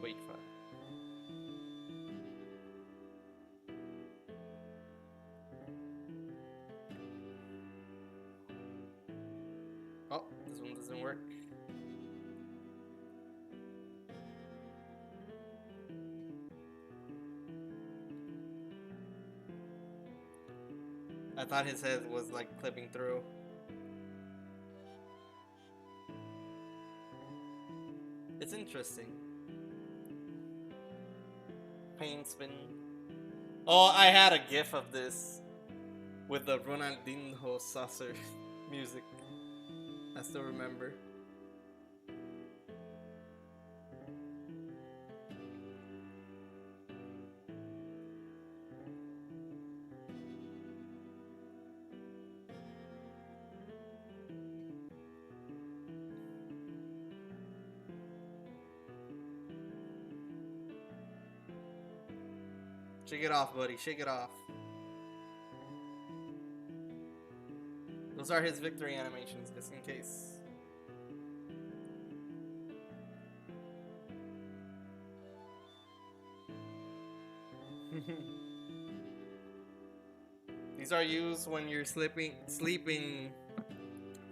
Wait, fuck. Oh, this one doesn't work. I thought his head was like clipping through. It's interesting. Pain spin. Oh, I had a gif of this with the Ronaldinho saucer music. I still remember. Shake it off, buddy. Shake it off. Those are his victory animations, just in case. These are used when you're sleeping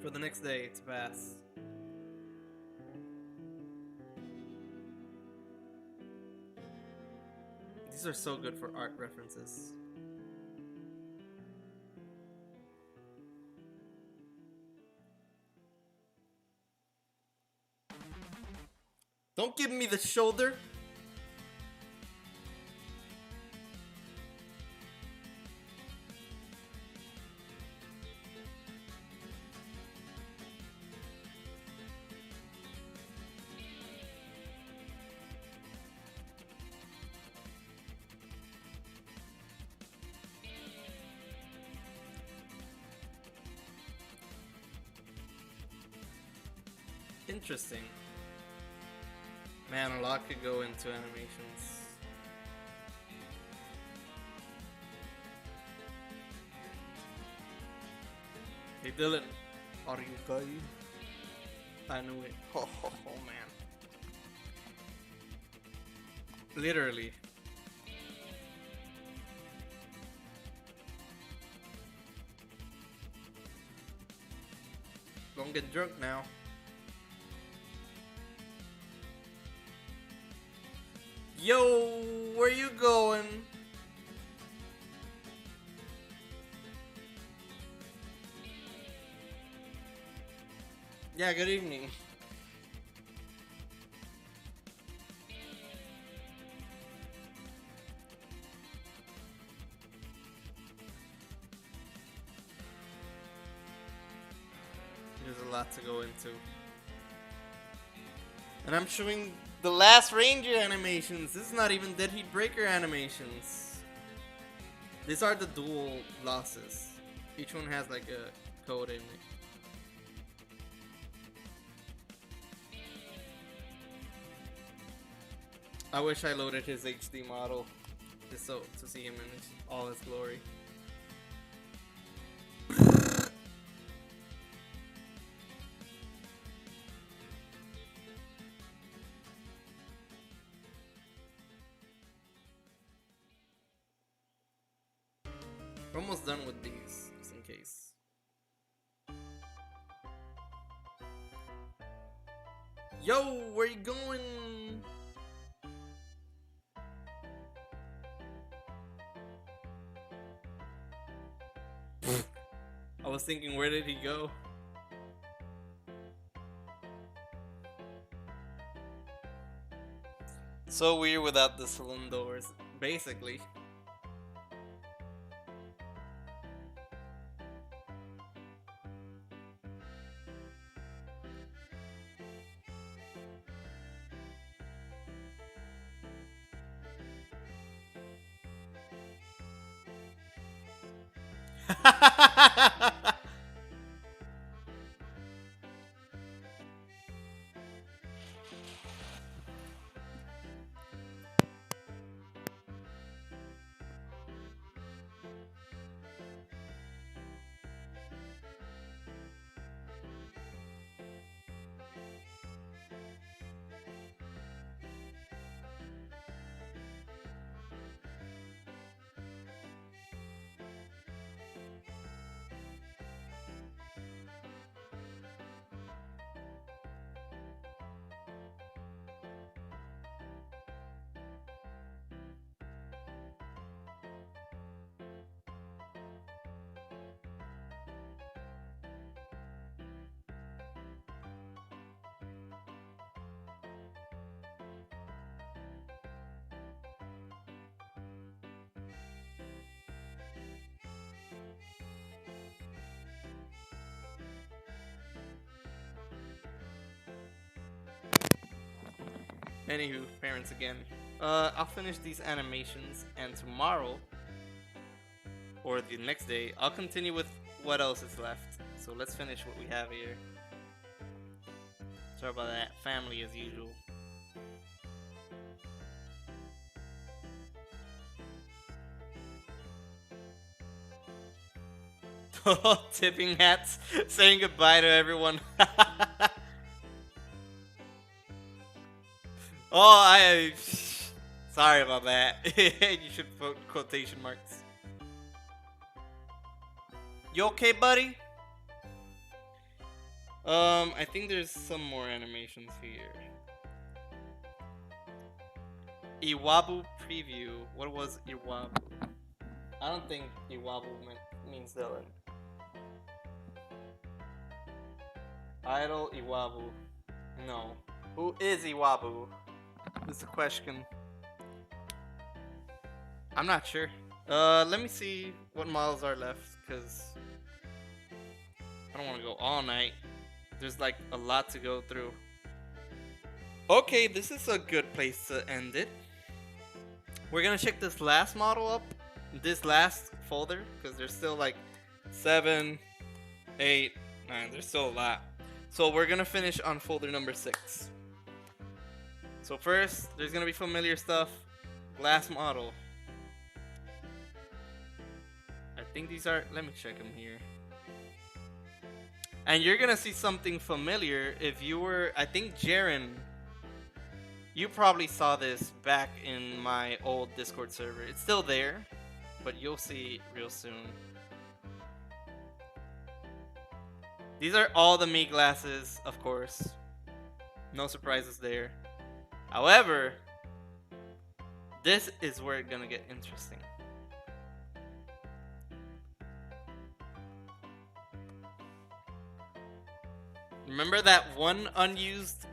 for the next day to pass. These are so good for art references. Don't give me the shoulder. Interesting. Man, a lot could go into animations. Hey Dillon, are you okay? I knew it. Oh, man. Literally. Don't get drunk now. Yo, where you going? Yeah, good evening. There's a lot to go into. And I'm showing the last Ranger animations. This is not even Dead Heat Breaker animations. These are the dual losses. Each one has like a code in it. I wish I loaded his HD model just so to see him in all his glory. We're almost done with these, just in case. Yo, where you going? I was thinking, where did he go? So weird without the saloon doors, basically. Anywho, parents again. I'll finish these animations, and tomorrow, or the next day, I'll continue with what else is left. So let's finish what we have here. Sorry about that. Family as usual. Tipping hats, saying goodbye to everyone. Oh, sorry about that. You should put quotation marks. You okay, buddy? I think there's some more animations here. Iwabu preview. What was Iwabu? I don't think Iwabu means Dillon. Idol Iwabu. No. Who is Iwabu? Is the question. I'm not sure. Let me see what models are left, because I don't want to go all night. There's like a lot to go through. Okay, this is a good place to end it. We're gonna check this last model up, this last folder, because there's still like 7, 8, 9. There's still a lot. So we're gonna finish on folder number 6. So first, there's gonna be familiar stuff. Last model. I think these are. Let me check them here. And you're gonna see something familiar if you were. I think Jaren. You probably saw this back in my old Discord server. It's still there, but you'll see real soon. These are all the Mii glasses, of course. No surprises there. However, This is where it's gonna get interesting. Remember that one unused,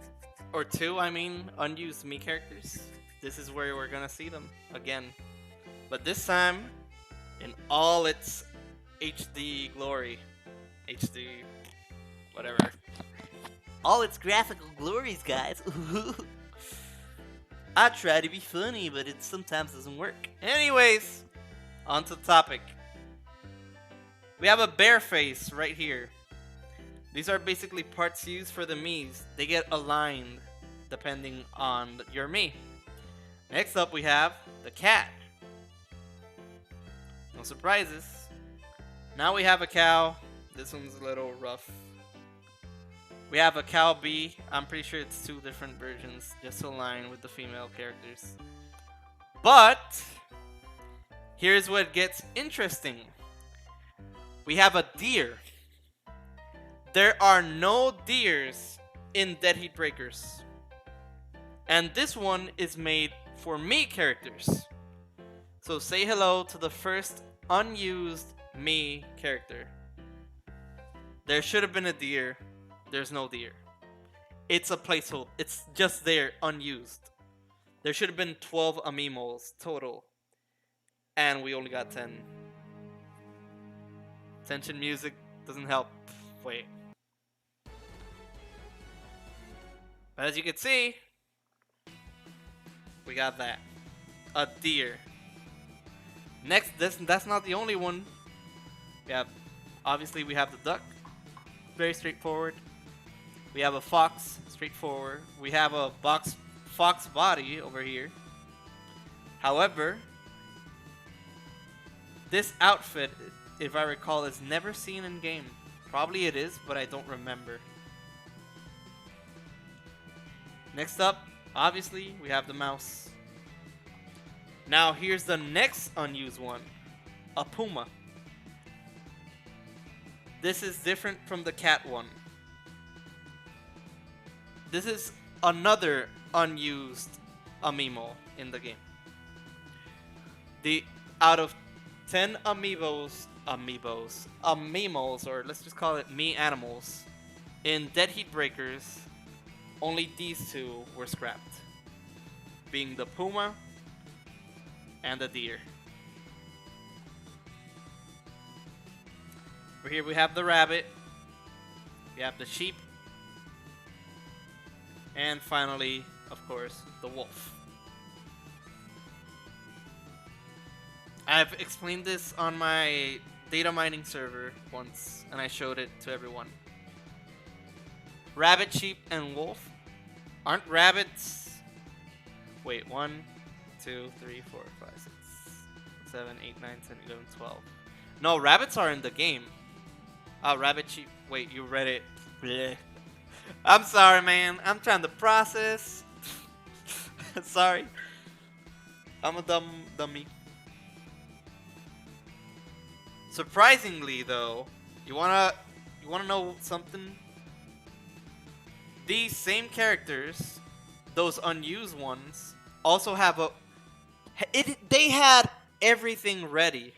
or two, I mean, unused me characters? This is where we're gonna see them again. But this time, in all its HD glory. HD, whatever. All its graphical glories, guys. I try to be funny, but it sometimes doesn't work. Anyways, on to the topic. We have a bear face right here. These are basically parts used for the Miis. They get aligned depending on your Mii. Next up we have the cat. No surprises. Now we have a cow. This one's a little rough. We have a cow bee. I'm pretty sure it's two different versions just to align with the female characters. But here's what gets interesting. We have a deer. There are no deers in Dead Heat Breakers. And this one is made for Mii characters. So say hello to the first unused Mii character. There should have been a deer. There's no deer. It's a placeholder. It's just there, unused. There should have been 12 Amiimals total. And we only got 10. Tension music doesn't help. Wait. But as you can see, we got that. A deer. Next, that's not the only one. Obviously we have the duck. Very straightforward. We have a fox, straightforward. We have a fox body over here. However, this outfit, if I recall, is never seen in game. Probably it is, but I don't remember. Next up, obviously, we have the mouse. Now here's the next unused one, a Puma. This is different from the cat one. This is another unused Amiimal in the game. Out of 10 Amiimals, or let's just call it Amiimals, in Dead Heat Breakers, only these two were scrapped, being the Puma and the deer. Over here we have the rabbit, we have the sheep, and finally, of course, the wolf. I've explained this on my data mining server once, and I showed it to everyone. Rabbit, sheep, and wolf aren't rabbits. Wait, 1, 2, 3, 4, 5, 6, 7, 8, 9, 10, 11, 12. No, rabbits are in the game. Rabbit, sheep. Wait, you read it. Blech. I'm sorry, man. I'm trying to process. Sorry. I'm a dummy. Surprisingly, though, you wanna know something? These same characters, those unused ones, also have they had everything ready.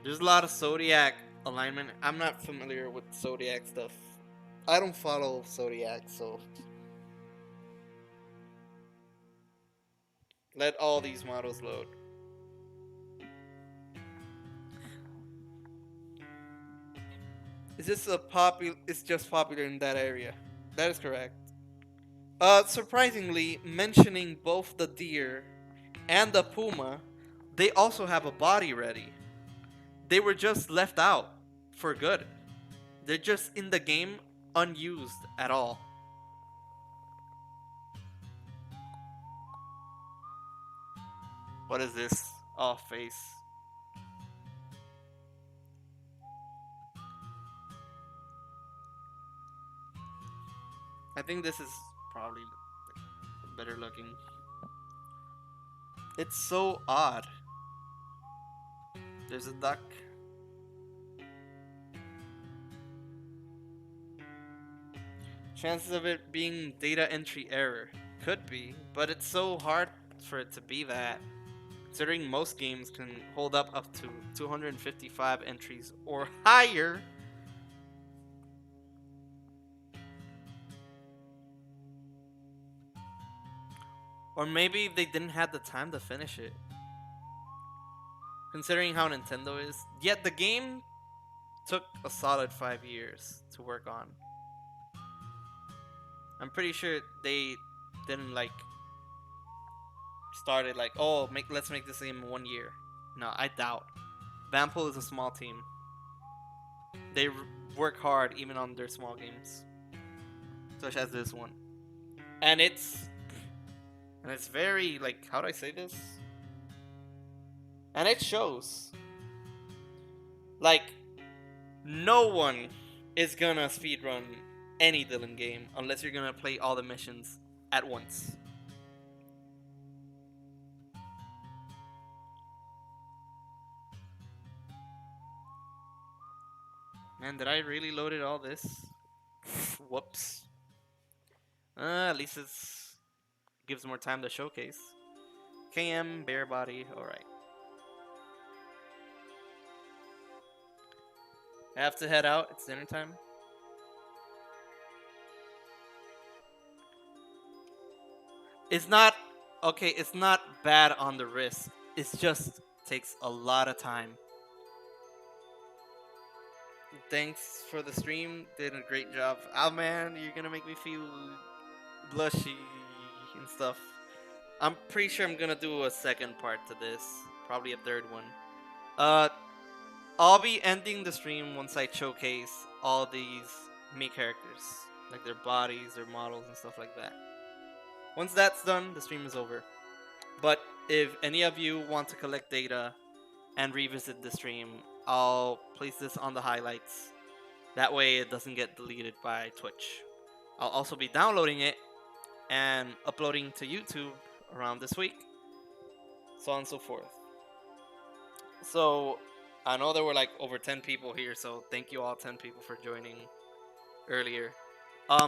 There's a lot of Zodiac alignment. I'm not familiar with Zodiac stuff. I don't follow Zodiac, so let all these models load. Is this it's just popular in that area? That is correct. Surprisingly, mentioning both the deer and the Puma, they also have a body ready. They were just left out for good. They're just in the game unused at all. What is this? Oh, face. I think this is probably better looking. It's so odd. There's a duck. Chances of it being data entry error. Could be, but it's so hard for it to be that. Considering most games can hold up to 255 entries or higher. Or maybe they didn't have the time to finish it. Considering how Nintendo is. Yet the game took a solid 5 years to work on. I'm pretty sure they didn't like started like, oh, let's make this game in 1 year. No, I doubt. Vanpool is a small team. They work hard even on their small games, such as this one. And it's very like, how do I say this? And it shows. Like, no one is gonna speedrun any Dillon game unless you're gonna play all the missions at once. Man, did I really loaded all this? Whoops. At least it gives more time to showcase. KM, bare body, alright. I have to head out, it's dinner time. It's not, okay, it's not bad on the wrist. It just takes a lot of time. Thanks for the stream, did a great job. Oh man, you're gonna make me feel blushy and stuff. I'm pretty sure I'm gonna do a second part to this, probably a third one. I'll be ending the stream once I showcase all these Mii characters, like their bodies, their models, and stuff like that. Once that's done, the stream is over. But if any of you want to collect data and revisit the stream, I'll place this on the highlights. That way it doesn't get deleted by Twitch. I'll also be downloading it and uploading to YouTube around this week. So on and so forth. So I know there were like over 10 people here, so thank you all 10 people for joining earlier.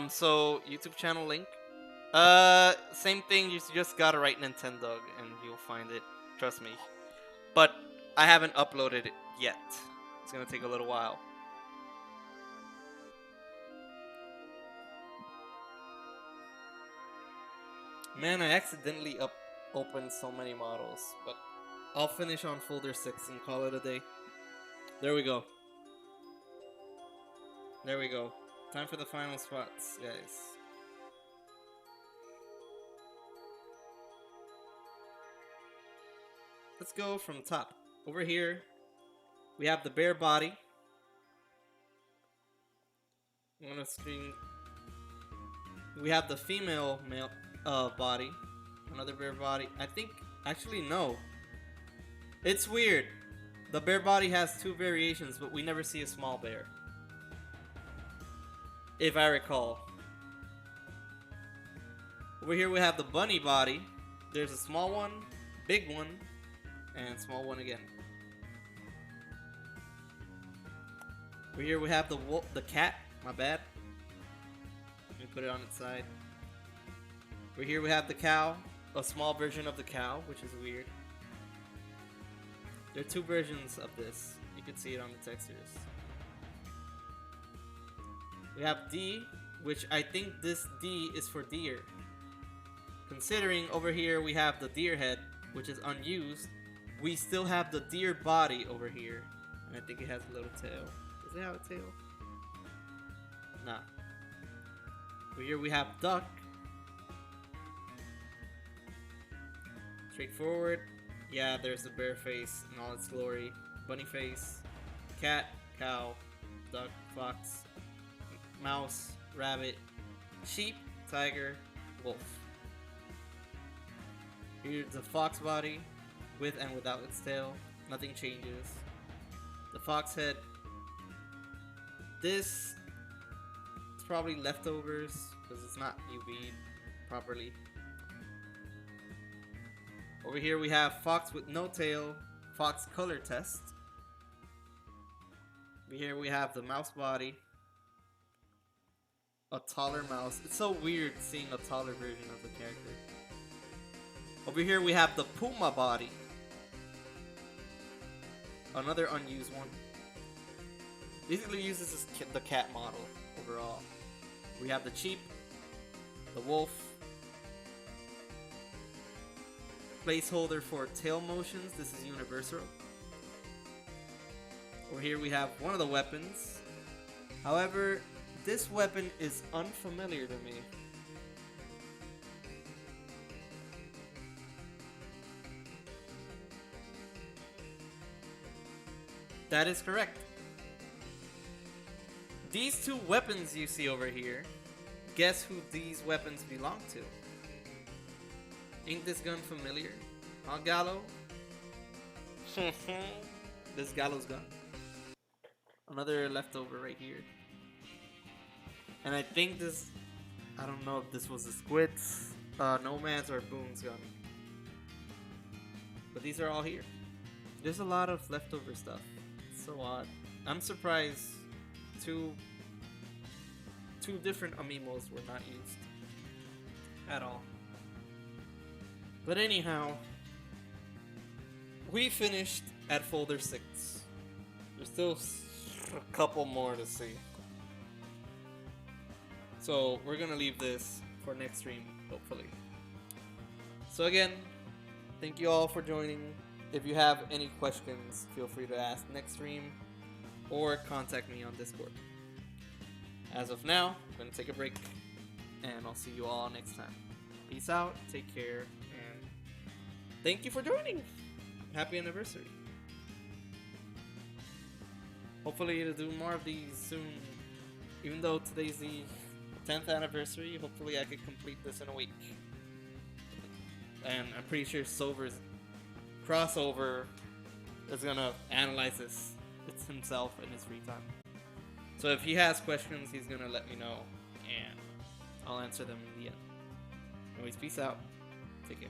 So YouTube channel link. Same thing, you just gotta write Nintendo and you'll find it. Trust me. But I haven't uploaded it yet. It's gonna take a little while. Man, I accidentally opened so many models, but I'll finish on folder 6 and call it a day. There we go. There we go. Time for the final spots, guys. Let's go from top. Over here, we have the bare body. I'm gonna screen. We have the female male body. Another bare body. I think, actually no. It's weird. The bear body has two variations, but we never see a small bear. If I recall. Over here we have the bunny body. There's a small one, big one, and small one again. Over here we have the cat. My bad. Let me put it on its side. Over here we have the cow. A small version of the cow, which is weird. There are two versions of this. You can see it on the textures. We have D, which I think this D is for deer. Considering over here we have the deer head, which is unused, we still have the deer body over here. And I think it has a little tail. Does it have a tail? Nah. Over here we have duck. Straightforward. Yeah, there's the bear face in all its glory. Bunny face, cat, cow, duck, fox, mouse, rabbit, sheep, tiger, wolf. Here's the fox body, with and without its tail. Nothing changes. The fox head. This is probably leftovers because it's not UV'd properly. Over here we have fox with no tail, fox color test. Over here we have the mouse body. a taller mouse. It's so weird seeing a taller version of the character. Over here we have the Puma body. Another unused one. Basically uses the cat model overall. We have the sheep, the wolf, placeholder for tail motions. This is universal. Over here we have one of the weapons. However, this weapon is unfamiliar to me. That is correct. These two weapons you see over here, guess who these weapons belong to? Ain't this gun familiar? Huh, Gallo? This Gallo's gun. Another leftover right here. And I think this, I don't know if this was the Squid's, Nomad's, or Boone's gun. But these are all here. There's a lot of leftover stuff. It's so odd. I'm surprised two different Amiimals were not used at all. But anyhow, we finished at folder 6. There's still a couple more to see. So we're gonna leave this for next stream, hopefully. So again, thank you all for joining. If you have any questions, feel free to ask next stream or contact me on Discord. As of now, I'm gonna take a break and I'll see you all next time. Peace out, take care, and thank you for joining. Happy anniversary. Hopefully to do more of these soon. Even though today's the 10th anniversary, hopefully I can complete this in a week. And I'm pretty sure Silver's crossover is gonna analyze this himself in his free time. So if he has questions, he's gonna let me know and I'll answer them in the end. Anyways, peace out. Take care.